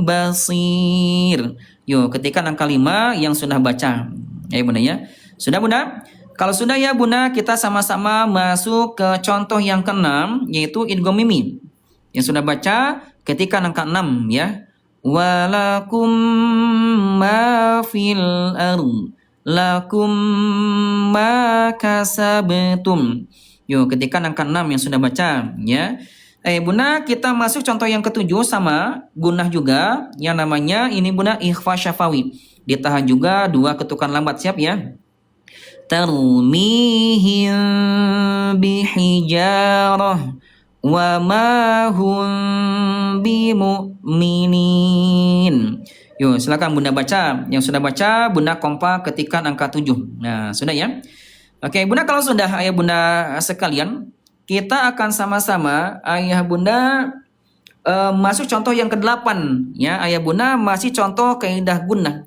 S1: basir. Yuk, ketika angka 5 yang sudah baca. Ya bunda ya. Sudah bunda? Kalau sudah ya bunda, kita sama-sama masuk ke contoh yang ke-6 yaitu idgham mimi. Yang sudah baca ketika angka 6 ya. Walakum ma fil ardh lakum ma kasabtum. Yuk, ketika angka 6 yang sudah baca ya. Bunda, kita masuk contoh yang ke-7 sama gunnah juga yang namanya ini bunda ikhfa syafawi. Ditahan juga dua ketukan lambat, siap ya. Tarmihim bihijarah wa ma hum bimu'minin. Yuk, silakan Bunda baca. Yang sudah baca, Bunda kompak ketikkan angka 7. Nah, sudah ya? Oke, Bunda kalau sudah ayah Bunda sekalian, kita akan sama-sama ayah Bunda masuk contoh yang ke-8 ya. Ayah Bunda masih contoh kaidah gunnah.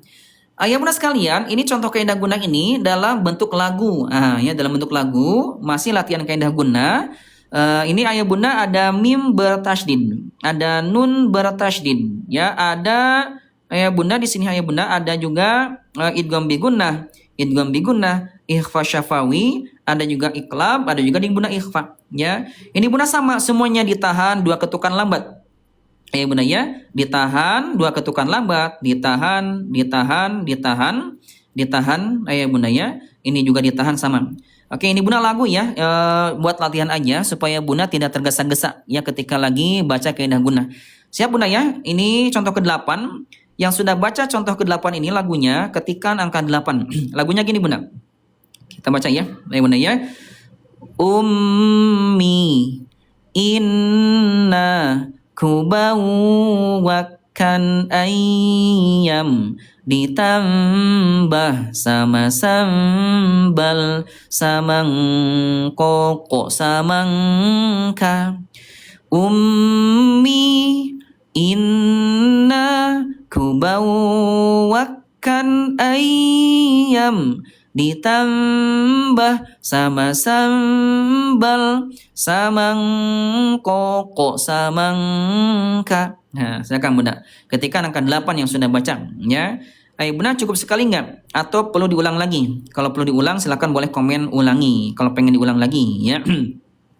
S1: Ayah Bunda sekalian, ini contoh kaidah gunnah ini dalam bentuk lagu. Ya dalam bentuk lagu, masih latihan kaidah gunnah. Ini ayah Bunda ada mim bertasydid, ada nun bertasydid, ya ada ayah Bunda di sini ayah Bunda ada juga idgham bi gunnah, ikhfa syafawi, ada juga iqlab, ada juga di Bunda ikhfa, ya. Ini Bunda sama semuanya ditahan 2 ketukan lambat. Ayah Bunda ya, ditahan 2 ketukan lambat, ditahan ayah Bunda ya. Ini juga ditahan sama. Oke, ini Bunda lagu ya, buat latihan aja supaya Bunda tidak tergesa-gesa ya ketika lagi baca kaidah gunnah. Siap Bunda ya? Ini contoh ke-8. Yang sudah baca contoh ke-8 ini lagunya ketikan angka 8. Lagunya gini Bunda. Kita baca ya. Bunda ya. Ummi inna kubawwakan ayam ditambah sama sambal samangkoko samangka. Ummi inna kubawwakan ayam ditambah sama sambal samangkoko samangka. Nah, silakan Bunda. Ketika angka 8 yang sudah baca ya. Ayo Bunda cukup sekali enggak? Atau perlu diulang lagi? Kalau perlu diulang silakan boleh komen ulangi. Kalau pengen diulang lagi ya.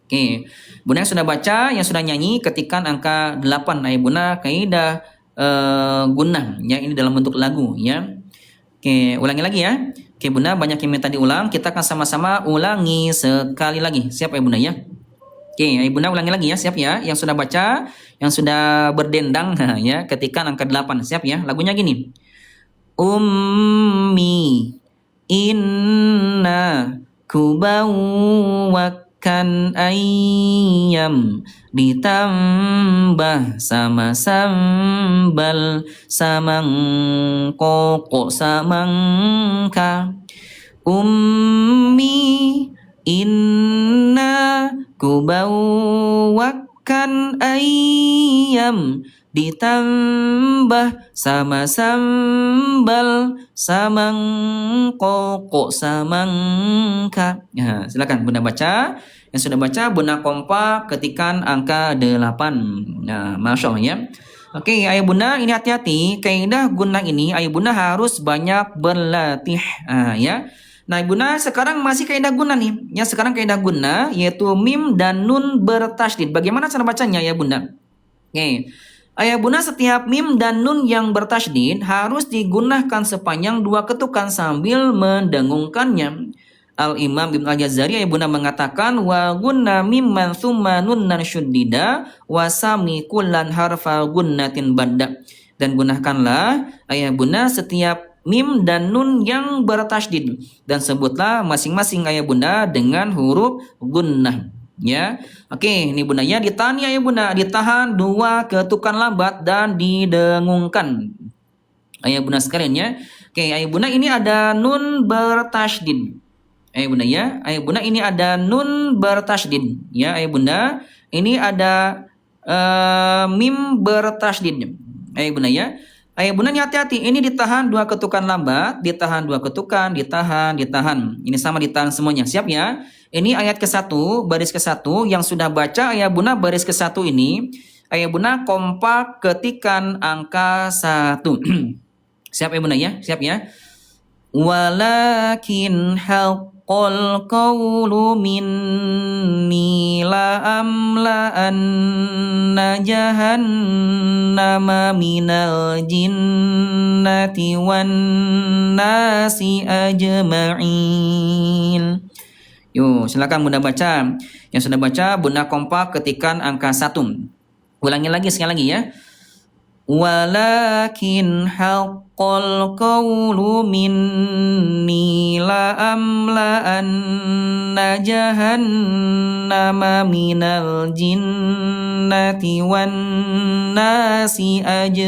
S1: Oke. Bunda yang sudah baca, yang sudah nyanyi ketikan angka 8 ayo Bunda kaidah gunnah ya, ini dalam bentuk lagu ya. Oke, ulangi lagi ya. Oke Bunda, banyak yang minta diulang, kita akan sama-sama ulangi sekali lagi. Siap ya Bunda ya? Oke, ayo Bunda ulangi lagi ya, siap ya. Yang sudah baca, yang sudah berdendang ya, ketika angka 8, siap ya. Lagunya gini. Ummi inna kubawwakan ayam ditambah sama sambal samangkoko samangka. Ummi inna kubawwakan ayam ditambah sama sambal samangkoko samangka. Ya, silakan Bunda baca. Yang sudah baca Bunda kompak ketikan angka 8. Nah, Masya Allah ya. Oke, ayah Bunda ini hati-hati. Kaidah gunnah ini ayah Bunda harus banyak berlatih. Ya. Nah, Bunda sekarang masih kaidah gunnah nih. Ya, sekarang kaidah gunnah yaitu mim dan nun bertasydid. Bagaimana cara bacanya ya Bunda? Oke. Ayah Bunda setiap mim dan nun yang bertasydid harus digunakan sepanjang 2 ketukan sambil mendengungkannya. Al-Imam Ibnu Al-Jazari ayah Bunda mengatakan wa gunna mimman thumma nunnan syuddida wa sami kullan harfa gunnatin badda. Dan gunakanlah ayah Bunda setiap mim dan nun yang bertasydid dan sebutlah masing-masing ayah Bunda dengan huruf gunnah. Ya, oke, ini Bunda ya ditahan ya Bunda, ditahan 2 ketukan lambat dan didengungkan. Ayah Bunda sekalian ya. Oke, ayah Bunda ini ada nun bertasydid. Ayah Bunda ya, ayah Bunda ini ada nun bertasydid. Ya, ayah Bunda ini ada mim bertasydid. Ayah Bunda ya. Ayah Bunda ini hati-hati, ini ditahan 2 ketukan lambat, ditahan 2 ketukan, ditahan. Ini sama ditahan semuanya. Siap ya? Ini ayat ke-1, baris ke-1 yang sudah baca ayah Bunda baris ke-1 ini. Ayah Bunda kompak ketikan angka 1. Siap ya Bunda ya? Siap ya? Walakin haqqal qawlu minni la amla'anna jahannama minal jinnati wan nasi ajma'in. Yuk, silakan Bunda baca. Yang sudah baca Bunda kompak ketikan angka 1. Ulangi lagi sekali lagi ya. walakin haqqal qawlu minni la'amla'anna jahannama minal jinnati wan nasi ajma'in.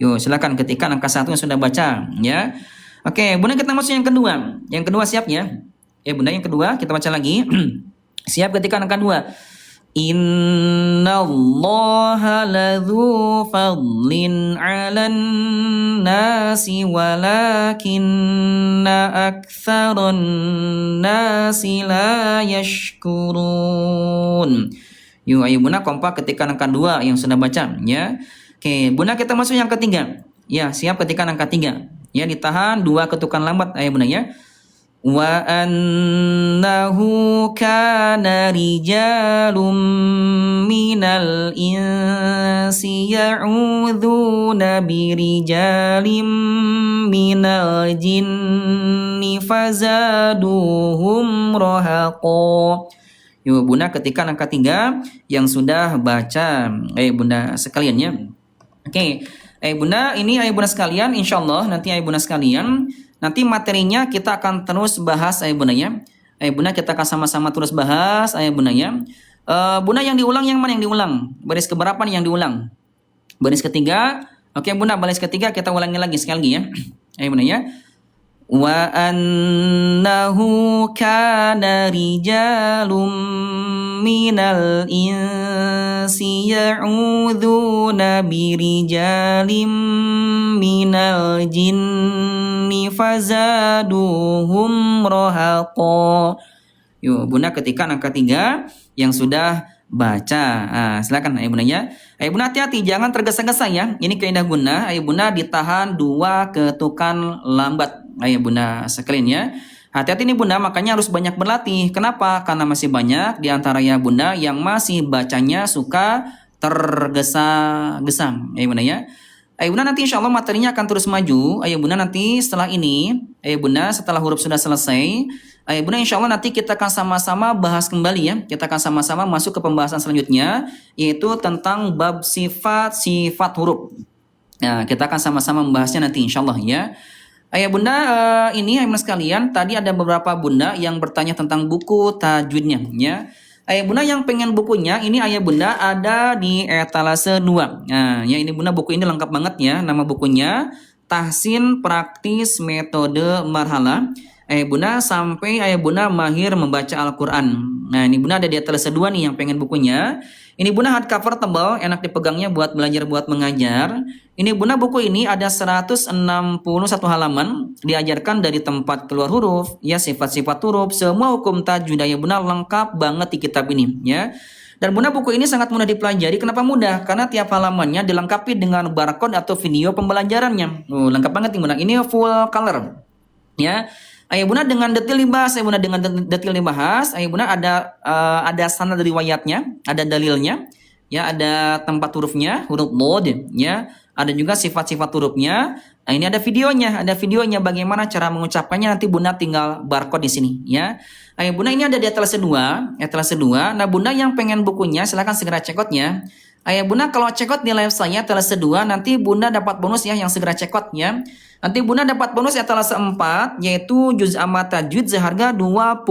S1: Yuk, silakan ketikkan angka 1 yang sudah baca, ya. Oke, Bunda kita masuk yang kedua. Yang kedua siap ya? Bunda yang kedua kita baca lagi. Siap ketikkan angka 2. Innallaha ladzu fadlin 'alan nasi walakinna aktsaran nasi la yashkurun. Yuk, ayo Bunda kompak ketikkan angka 2 yang sudah baca, ya. Oke, Bunda kita masuk yang ketiga. Ya, siap ketikkan angka 3. Ya, ditahan 2 ketukan lambat ayo Bunda ya. Wa annahu kana rijalun minal insi ya'udzuna birijalim minal jinni fazaduhum rahaqa. Yuk Bunda ketikkan angka 3 yang sudah baca. Bunda sekalian ya. Oke, Bunda, ini Bunda sekalian, insyaallah nanti Bunda sekalian, nanti materinya kita akan terus bahas Bunda ya. Bunda kita akan sama-sama terus bahas Bunda ya. Bunda yang diulang yang mana yang diulang? Baris keberapa nih yang diulang? Baris ketiga. Oke Bunda, baris ketiga kita ulangi lagi sekali lagi ya. Bunda ya. Wa annahu kana rijalun minal insi ya'udzuna birijalim minal jinni fazaduhum rahaqa. Yuk Bunda ketikkan angka 3 yang sudah baca. Silakan Bunda ya. Bunda hati-hati jangan tergesa-gesa ya. Ini kaidah Bunda. Bunda ditahan 2 ketukan lambat. Bunda sekalian ya. Hati-hati nih Bunda, makanya harus banyak berlatih. Kenapa? Karena masih banyak di antara ya Bunda yang masih bacanya suka tergesa-gesa. Bunda ya. Bunda nanti insya Allah materinya akan terus maju. Bunda nanti setelah ini, Bunda setelah huruf sudah selesai, Bunda insya Allah nanti kita akan sama-sama bahas kembali ya. Kita akan sama-sama masuk ke pembahasan selanjutnya, yaitu tentang bab sifat huruf. Nah, kita akan sama-sama membahasnya nanti insya Allah ya. Bunda, ini Bunda sekalian, tadi ada beberapa Bunda yang bertanya tentang buku tajwidnya ya. Bunda yang pengen bukunya, ini Bunda ada di etalase 2. Nah, ya ini Bunda buku ini lengkap banget ya. Nama bukunya Tahsin Praktis Metode Marhalah. Bunda sampai Bunda mahir membaca Al-Qur'an. Nah, ini Bunda ada di etalase 2 nih yang pengen bukunya. Ini Bunda hardcover tebal, enak dipegangnya buat belajar, buat mengajar. Ini Bunda buku ini ada 161 halaman, diajarkan dari tempat keluar huruf, ya sifat-sifat huruf, semua hukum tajwid Bunda lengkap banget di kitab ini, ya. Dan Bunda buku ini sangat mudah dipelajari. Kenapa mudah? Karena tiap halamannya dilengkapi dengan barcode atau video pembelajarannya. Lengkap banget nih Bunda. Ini full color, ya. Bunda dengan detail dibahas, Bunda dengan detail dibahas. Bunda ada sanad riwayatnya, ada dalilnya, ya ada tempat hurufnya, huruf mod, ya. Ada juga sifat-sifat hurufnya. Ini ada videonya bagaimana cara mengucapkannya, nanti Bunda tinggal barcode di sini, ya. Bunda ini ada di etalase 2, Nah, Bunda yang pengen bukunya silahkan segera cekotnya. Bunda kalau cekot di live saya etalase 2, nanti Bunda dapat bonus ya yang segera cekot ya. Nanti Bunda dapat bonus etalase 4 yaitu juz amma tajwid seharga 25.000,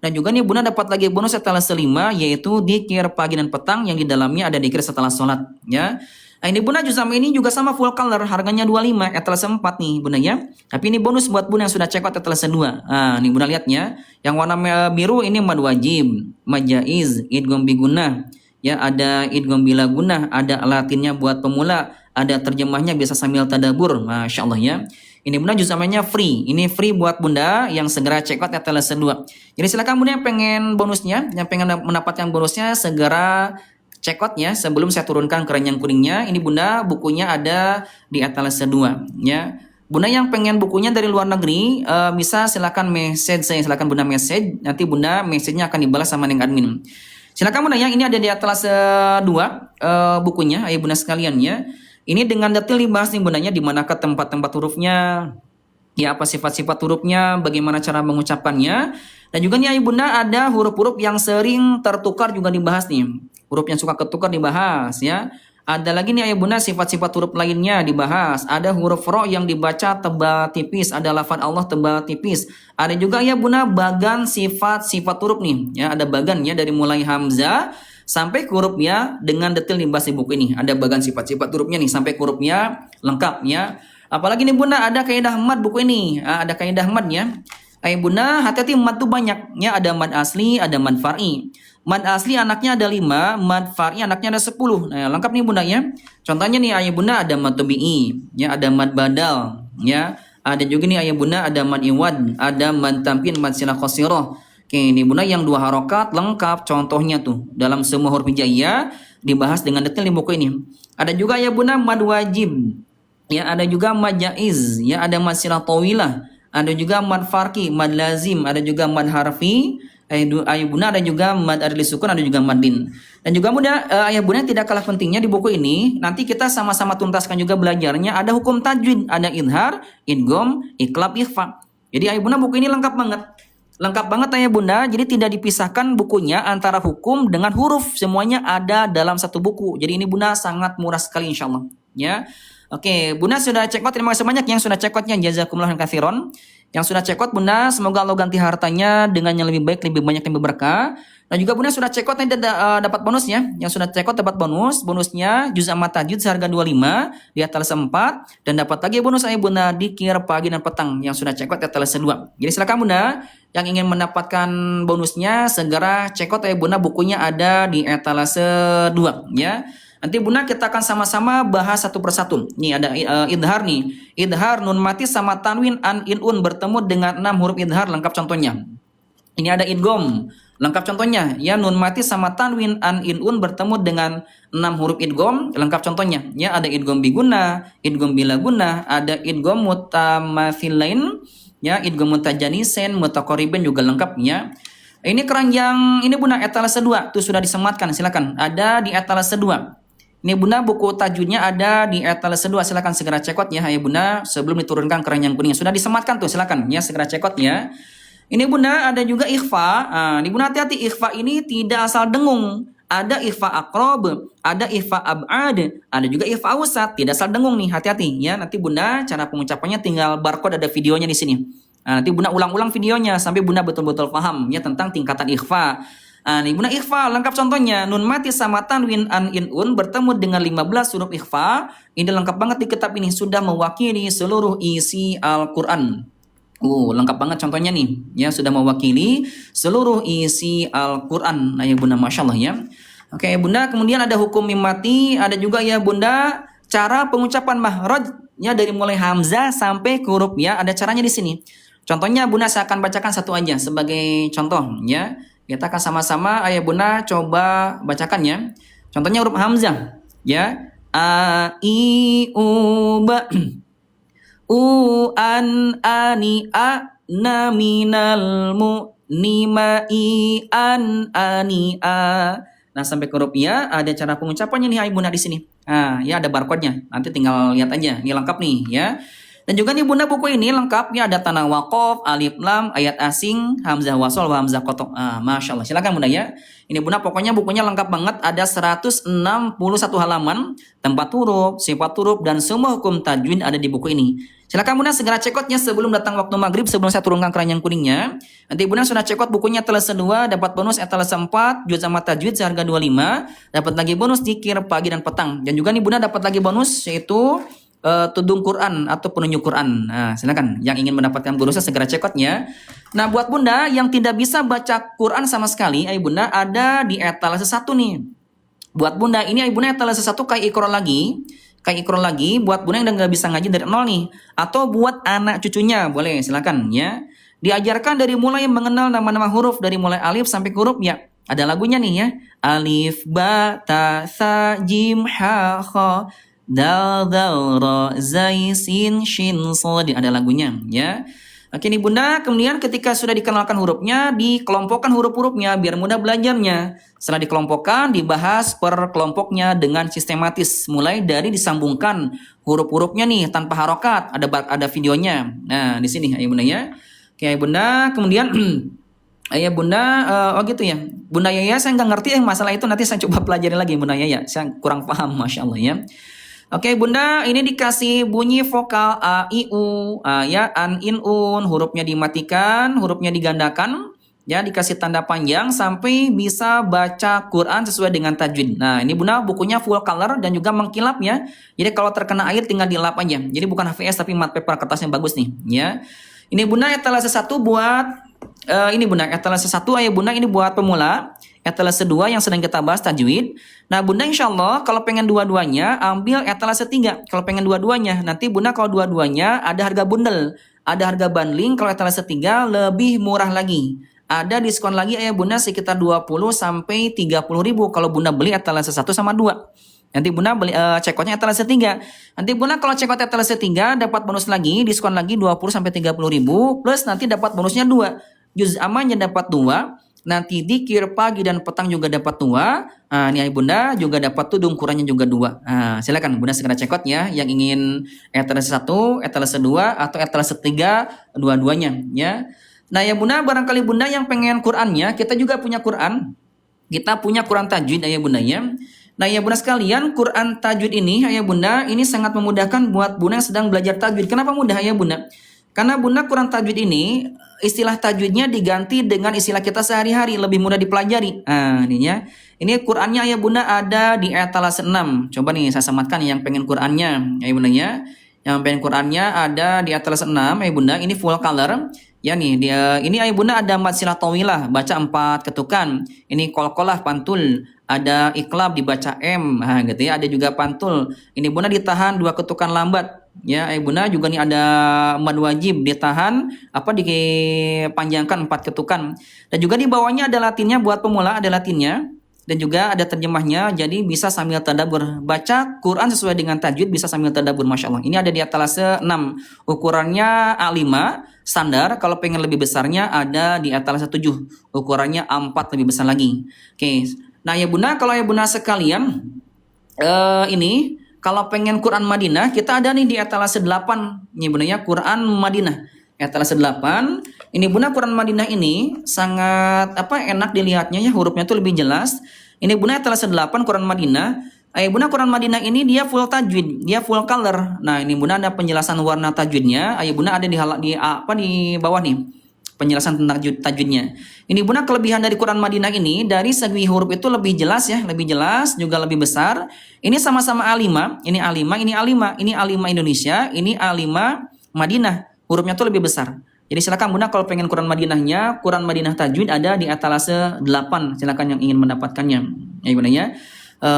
S1: dan juga nih Bunda dapat lagi bonus etalase 5 yaitu dzikir pagi dan petang yang di dalamnya ada dzikir setelah sholat ya. Ini Bunda juz amma ini juga sama full color, harganya 25, etalase 4 nih Bunda ya. Tapi ini bonus buat Bunda yang sudah cekot etalase 2. Nih Bunda lihatnya, yang warna biru ini mad wajib, mad jaiz, idgham bi gunnah. Ya, ada idgham bila gunnah, ada latinnya buat pemula, ada terjemahnya biasa sambil tadabur. Masya Allah ya. Ini Bunda juz ammanya free. Ini free buat Bunda yang segera check out etalase 2. Jadi silakan Bunda yang pengen bonusnya, yang pengen mendapatkan bonusnya segera check out ya sebelum saya turunkan keranjang kuningnya. Ini Bunda bukunya ada di etalase 2 ya. Bunda yang pengen bukunya dari luar negeri bisa silakan message saya, silakan Bunda message. Nanti Bunda message-nya akan dibalas sama dengan admin. Silakan Bunda ya, ini ada di etalase 2 bukunya, Bunda sekalian ya. Ini dengan detail dibahas nih Bundanya, di manakah tempat-tempat hurufnya, ya apa sifat-sifat hurufnya, bagaimana cara mengucapkannya. Dan juga nih Ayah Bunda ada huruf-huruf yang sering tertukar juga dibahas nih. Huruf yang suka ketukar dibahas ya. Ada lagi nih Ayah Bunda sifat-sifat huruf lainnya dibahas. Ada huruf ro yang dibaca tebal tipis, ada lafaz Allah tebal tipis. Ada juga Ayah Bunda bagan sifat-sifat huruf nih. Ya, ada bagan ya dari mulai hamzah sampai ke hurufnya dengan detail dibahas di buku ini. Ada bagan sifat-sifat hurufnya nih sampai ke hurufnya lengkap ya. Apalagi nih Bunda ada kaidah mad buku ini. Ada kaidah mad ya. Ayah Bunda hati-hati mad tuh banyak ya, ada mad asli, ada mad far'i. Mad asli anaknya ada 5, mad far'i anaknya ada 10. Nah, lengkap nih Bunda ya. Contohnya nih Ayah Bunda ada mad tabi'i, ya ada mad badal, ya. Ada juga nih Ayah Bunda ada mad iwad, ada mad tampin, mad silah qasirah. Oke, ini Bunda yang 2 harokat lengkap contohnya tuh dalam semua huruf hijaiyah dibahas dengan detail di buku ini. Ada juga Ayah Bunda mad wajib. Ya, ada juga mad jaiz, ya ada mad silah tawilah. Ada juga mad farqi, mad lazim, ada juga mad harfi, Ayah Bunda ada juga mad adli sukun, ada juga maddin. Dan juga Bunda, Ayah Bunda tidak kalah pentingnya di buku ini, nanti kita sama-sama tuntaskan juga belajarnya, ada hukum tajwid, ada idhar, idgham, iqlab, ikhfa. Jadi Ayah Bunda buku ini lengkap banget. Lengkap banget Ayah Bunda, jadi tidak dipisahkan bukunya antara hukum dengan huruf, semuanya ada dalam satu buku. Jadi ini Bunda sangat murah sekali insya Allah. Ya. Oke, Bunda sudah check out, terima kasih banyak yang sudah check outnya, jazakumullah khairan. Yang sudah check out Bunda, semoga Allah ganti hartanya dengan yang lebih baik, lebih banyak, lebih berkah. Dan juga Bunda sudah check out nanti dapat bonusnya. Yang sudah check out dapat bonusnya juz amma tajwid seharga 25 di atas 4 dan dapat lagi bonus Ayah Bunda dikir pagi dan petang yang sudah check out di atas 2. Jadi silakan Bunda yang ingin mendapatkan bonusnya segera check out Ayah Bunda, bukunya ada di etalase 2 ya. Nanti Bunda kita akan sama-sama bahas satu persatu. Nih ada idhar nih. Idhar nun mati sama tanwin an in un bertemu dengan 6 huruf idhar lengkap contohnya. Ini ada idgham lengkap contohnya. Ya nun mati sama tanwin an in un bertemu dengan 6 huruf idgham lengkap contohnya. Ya ada idgham biguna, idgham bila guna, ada idgham mutamathilain, ya idgham mutajanisen, mutaqariban juga lengkap ya. Ini keranjang ini Bunda etalase 2 tuh sudah disematkan, silakan. Ada di etalase 2. Ini Bunda buku tajwidnya ada di etalase 2, silakan segera cekot ya Ayah Bunda sebelum diturunkan keranjang kuning. Sudah disematkan tuh, silakan ya segera cekot ya. Ini Bunda ada juga ikhfa. Ini Bunda hati-hati, ikhfa ini tidak asal dengung. Ada ikhfa aqrab, ada ikhfa ab'ad, ada juga ikhfa awsat, tidak asal dengung nih, hati-hati ya. Nanti Bunda cara pengucapannya tinggal barcode ada videonya di sini. Nanti Bunda ulang-ulang videonya sampai Bunda betul-betul paham ya tentang tingkatan ikhfa. Nih Bunda ikhfa lengkap contohnya nun mati sama tanwin an in un bertemu dengan 15 huruf ikhfa. Ini lengkap banget di kitab ini, sudah mewakili seluruh isi Al-Qur'an. Lengkap banget contohnya nih ya, sudah mewakili seluruh isi Al-Qur'an. Nah ya Bunda Masya Allah ya. Oke Bunda, kemudian ada hukum mim mati, ada juga ya Bunda cara pengucapan mahraj ya dari mulai hamzah sampai ke huruf ya, ada caranya di sini. Contohnya Bunda saya akan bacakan satu aja sebagai contoh ya. Kita akan sama-sama Ayah Bunda coba bacakan ya. Contohnya huruf hamzah ya. A I U ba u an ani a na minal mu ni ma i an ani a. Nah sampai ke huruf ya ada cara pengucapannya nih Ayah Bunda di sini. Ya ada barcode-nya. Nanti tinggal lihat aja. Ini lengkap nih ya. Dan juga nih Bunda buku ini lengkapnya ada tanah waqaf, alif lam, ayat asing, hamzah wasol, hamzah kotok. Masya Allah. Silakan Bunda ya. Ini Bunda pokoknya bukunya lengkap banget. Ada 161 halaman, tempat huruf, sifat huruf, dan semua hukum tajwid ada di buku ini. Silakan Bunda segera cekotnya sebelum datang waktu maghrib, sebelum saya turunkan keranjang kuningnya. Nanti Bunda sudah cekot bukunya etalase 2, dapat bonus etalase 4, juz amma tajwid seharga 25, dapat lagi bonus zikir pagi dan petang. Dan juga nih Bunda dapat lagi bonus yaitu tudung Quran atau penunjuk Quran. Nah, silakan yang ingin mendapatkan bonusnya segera cekotnya. Nah, buat Bunda yang tidak bisa baca Quran sama sekali, Ayah Bunda ada di etalase 1 nih. Buat Bunda ini Ayah Bunda etalase 1 kayak ikro lagi. Kayak ikro lagi buat Bunda yang udah nggak bisa ngaji dari nol nih, atau buat anak cucunya boleh silakan ya. Diajarkan dari mulai mengenal nama-nama huruf dari mulai alif sampai ke huruf ya. Ada lagunya nih ya. Alif ba ta sa jim ha kha dal dal ra zai sin shin shad, ada lagunya ya. Oke nih Bunda, kemudian ketika sudah dikenalkan hurufnya, dikelompokkan huruf-hurufnya biar mudah belajarnya. Setelah dikelompokkan, dibahas per kelompoknya dengan sistematis, mulai dari disambungkan huruf-hurufnya nih tanpa harokat, ada videonya. Nah, di sini Ayah Bunda ya. Oke Ayah Bunda, kemudian Ya Bunda, oh gitu ya. Bunda Yaya saya nggak ngerti masalah itu, nanti saya coba pelajari lagi Bunda Yaya. Saya kurang paham, Masya Allah ya. Oke Bunda, ini dikasih bunyi vokal a, i, u, ya, an, in, un, hurufnya dimatikan, hurufnya digandakan, ya dikasih tanda panjang sampai bisa baca Quran sesuai dengan tajwid. Nah ini Bunda bukunya full color dan juga mengkilap ya. Jadi kalau terkena air tinggal dilap aja. Jadi bukan HVS tapi mat paper kertas yang bagus nih, ya. Ini Bunda etalase 1 buat ini Bunda etalase 1 ayah Bunda ini buat pemula. Etalase 2 yang sedang kita bahas tajwid. Nah Bunda insya Allah kalau pengen dua-duanya ambil etalase 3. Kalau pengen dua-duanya nanti Bunda kalau dua-duanya ada harga bundle. Ada harga bundling kalau etalase 3 lebih murah lagi. Ada diskon lagi ayah Bunda sekitar 20 sampai 30 ribu kalau Bunda beli etalase 1 sama 2. Nanti Bunda beli cekotnya etalase 3. Nanti Bunda kalau cekot etalase 3 dapat bonus lagi, diskon lagi 20 sampai 30 ribu plus nanti dapat bonusnya 2. Juz amannya dapat 2. Nanti dikir pagi dan petang juga dapat 2. Nah, ini ayah Bunda juga dapat tudung ukurannya juga 2. Nah, silakan Bunda segera cekot ya yang ingin etalase 1, etalase 2 atau etalase 3 dua-duanya ya. Nah, ya Bunda barangkali Bunda yang pengen Qur'annya, kita juga punya Qur'an. Kita punya Quran tajwid ayah Bunda ya. Nah ya Bunda sekalian, Quran tajwid ini ayah Bunda ini sangat memudahkan buat Bunda yang sedang belajar tajwid. Kenapa mudah ayah Bunda? Karena Bunda Quran tajwid ini istilah tajwidnya diganti dengan istilah kita sehari-hari, lebih mudah dipelajari. Nah, ini ya. Ini Qurannya ayah Bunda ada di etalase 6. Coba nih saya sematkan yang pengen Qurannya ayah Bunda ya. Yang pengen Qurannya ada di etalase 6 ayah Bunda. Ini full color. Ya nih, ini ayah Bunda ada mad silah tawilah, baca 4 ketukan. Ini kolkolah pantul, ada iklab dibaca M, nah, gitu ya. Ada juga pantul. Ini Bunda ditahan 2 ketukan lambat. Ya, ayah Bunda juga nih ada mad wajib ditahan dipanjangkan 4 ketukan. Dan juga di bawahnya ada latinnya buat pemula, ada latinnya. Dan juga ada terjemahnya, jadi bisa sambil tadabbur. Baca Quran sesuai dengan tajwid bisa sambil tadabbur, Masya Allah. Ini ada di etalase 6. Ukurannya A5, standar. Kalau pengen lebih besarnya ada di etalase 7. Ukurannya A4 lebih besar lagi. Oke. Nah ya Bunda, kalau ya Bunda sekalian, ini kalau pengen Quran Madinah, kita ada nih di etalase 8. Ini Bunda ya, Quran Madinah. Etalase 8. Ini Bunda Quran Madinah ini sangat enak dilihatnya ya, hurufnya tuh lebih jelas. Ini Bunda etalase 8 Quran Madinah. Bunda Quran Madinah ini dia full tajwid, dia full color. Nah, ini Bunda ada penjelasan warna tajwidnya. Bunda ada di bawah nih. Penjelasan tentang tajwidnya. Ini Bunda kelebihan dari Quran Madinah ini dari segi huruf itu lebih jelas ya, lebih jelas juga lebih besar. Ini sama-sama A5, ini A5, ini A5, ini A5 Indonesia, ini A5 Madinah. Hurufnya tuh lebih besar. Jadi silakan Bunda kalau pengen Quran Madinahnya, Quran Madinah tajwid ada di etalase 8. Silakan yang ingin mendapatkannya. Ya Bunda ya.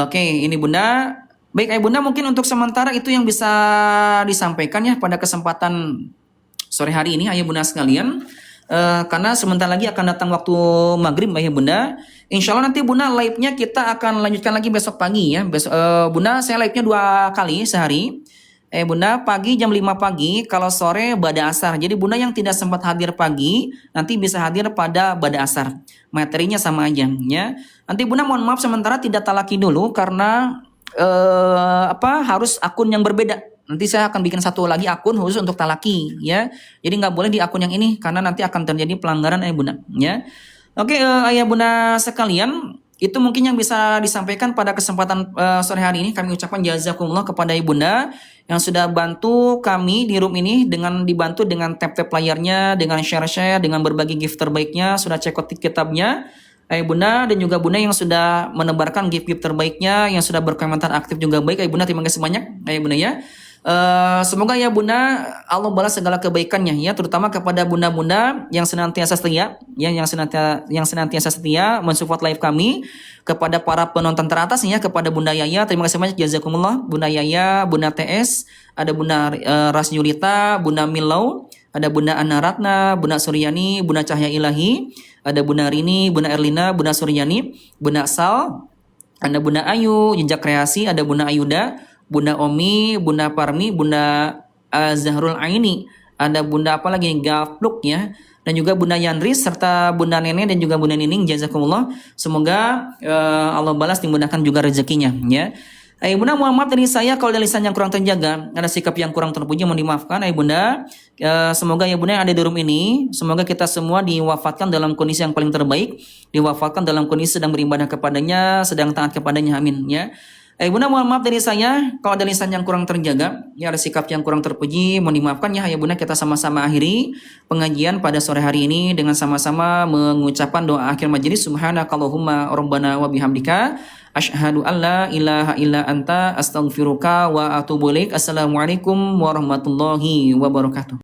S1: Oke, ini Bunda. Baik, Bunda mungkin untuk sementara itu yang bisa disampaikan ya pada kesempatan sore hari ini ayah Bunda sekalian. Karena sebentar lagi akan datang waktu maghrib ayah Bunda. Insya Allah nanti Bunda live-nya kita akan lanjutkan lagi besok pagi ya. Bunda saya live-nya 2 kali sehari. Bunda pagi jam 5 pagi, kalau sore bada asar. Jadi Bunda yang tidak sempat hadir pagi, nanti bisa hadir pada bada asar. Materinya sama aja ya. Nanti Bunda mohon maaf sementara tidak talaki dulu karena harus akun yang berbeda. Nanti saya akan bikin satu lagi akun khusus untuk talaki ya. Jadi nggak boleh di akun yang ini karena nanti akan terjadi pelanggaran ayah Bunda ya. Oke, ayah Bunda sekalian, itu mungkin yang bisa disampaikan pada kesempatan sore hari ini. Kami ucapkan jazakumullah kepada Ibunda yang sudah bantu kami di room ini dengan dibantu dengan tap-tap layarnya, dengan share-share, dengan berbagi gift terbaiknya, sudah check out kitabnya. Bunda dan juga Bunda yang sudah menebarkan gift-gift terbaiknya, yang sudah berkomentar aktif juga baik. Bunda terima kasih banyak Bunda ya. Semoga ya Bunda Allah balas segala kebaikannya ya, terutama kepada bunda-bunda yang senantiasa setia ya, yang senantiasa setia mensupport live kami, kepada para penonton teratas ya, kepada Bunda Yaya terima kasih banyak jazakumullah, Bunda Yaya, Bunda TS, ada Bunda Rasnyulita, Bunda Milau, ada Bunda Ana Ratna, Bunda Suryani, Bunda Cahya Ilahi, ada Bunda Rini, Bunda Erlina, Bunda Suryani, Bunda Sal, ada Bunda Ayu, Jejak Kreasi, ada Bunda Ayuda, Bunda Omi, Bunda Parmi, Bunda Zahrul Aini, ada Bunda apa lagi Gapluk ya, dan juga Bunda Yanris serta Bunda Nene dan juga Bunda Nining, jazakumullah. Semoga Allah balas dimudahkan juga rezekinya ya. Bunda, mohon maaf dari saya kalau ada lisan yang kurang terjaga, ada sikap yang kurang terpuji, mohon dimaafkan. Bunda, semoga ya Bunda yang ada di room ini, semoga kita semua diwafatkan dalam kondisi yang paling terbaik, diwafatkan dalam kondisi sedang beribadah kepadanya, sedang taat kepadanya, amin ya. Bunda, mohon maaf dari saya kalau ada lisan yang kurang terjaga, ya ada sikap yang kurang terpuji, mohon dimaafkan ya. Bunda, kita sama-sama akhiri pengajian pada sore hari ini dengan sama-sama mengucapkan doa akhir majelis. Subhanakallahumma rabbana wa bihamdika asyhadu an la ilaha illa anta astaghfiruka wa atubu ilaik. Assalamualaikum warahmatullahi wabarakatuh.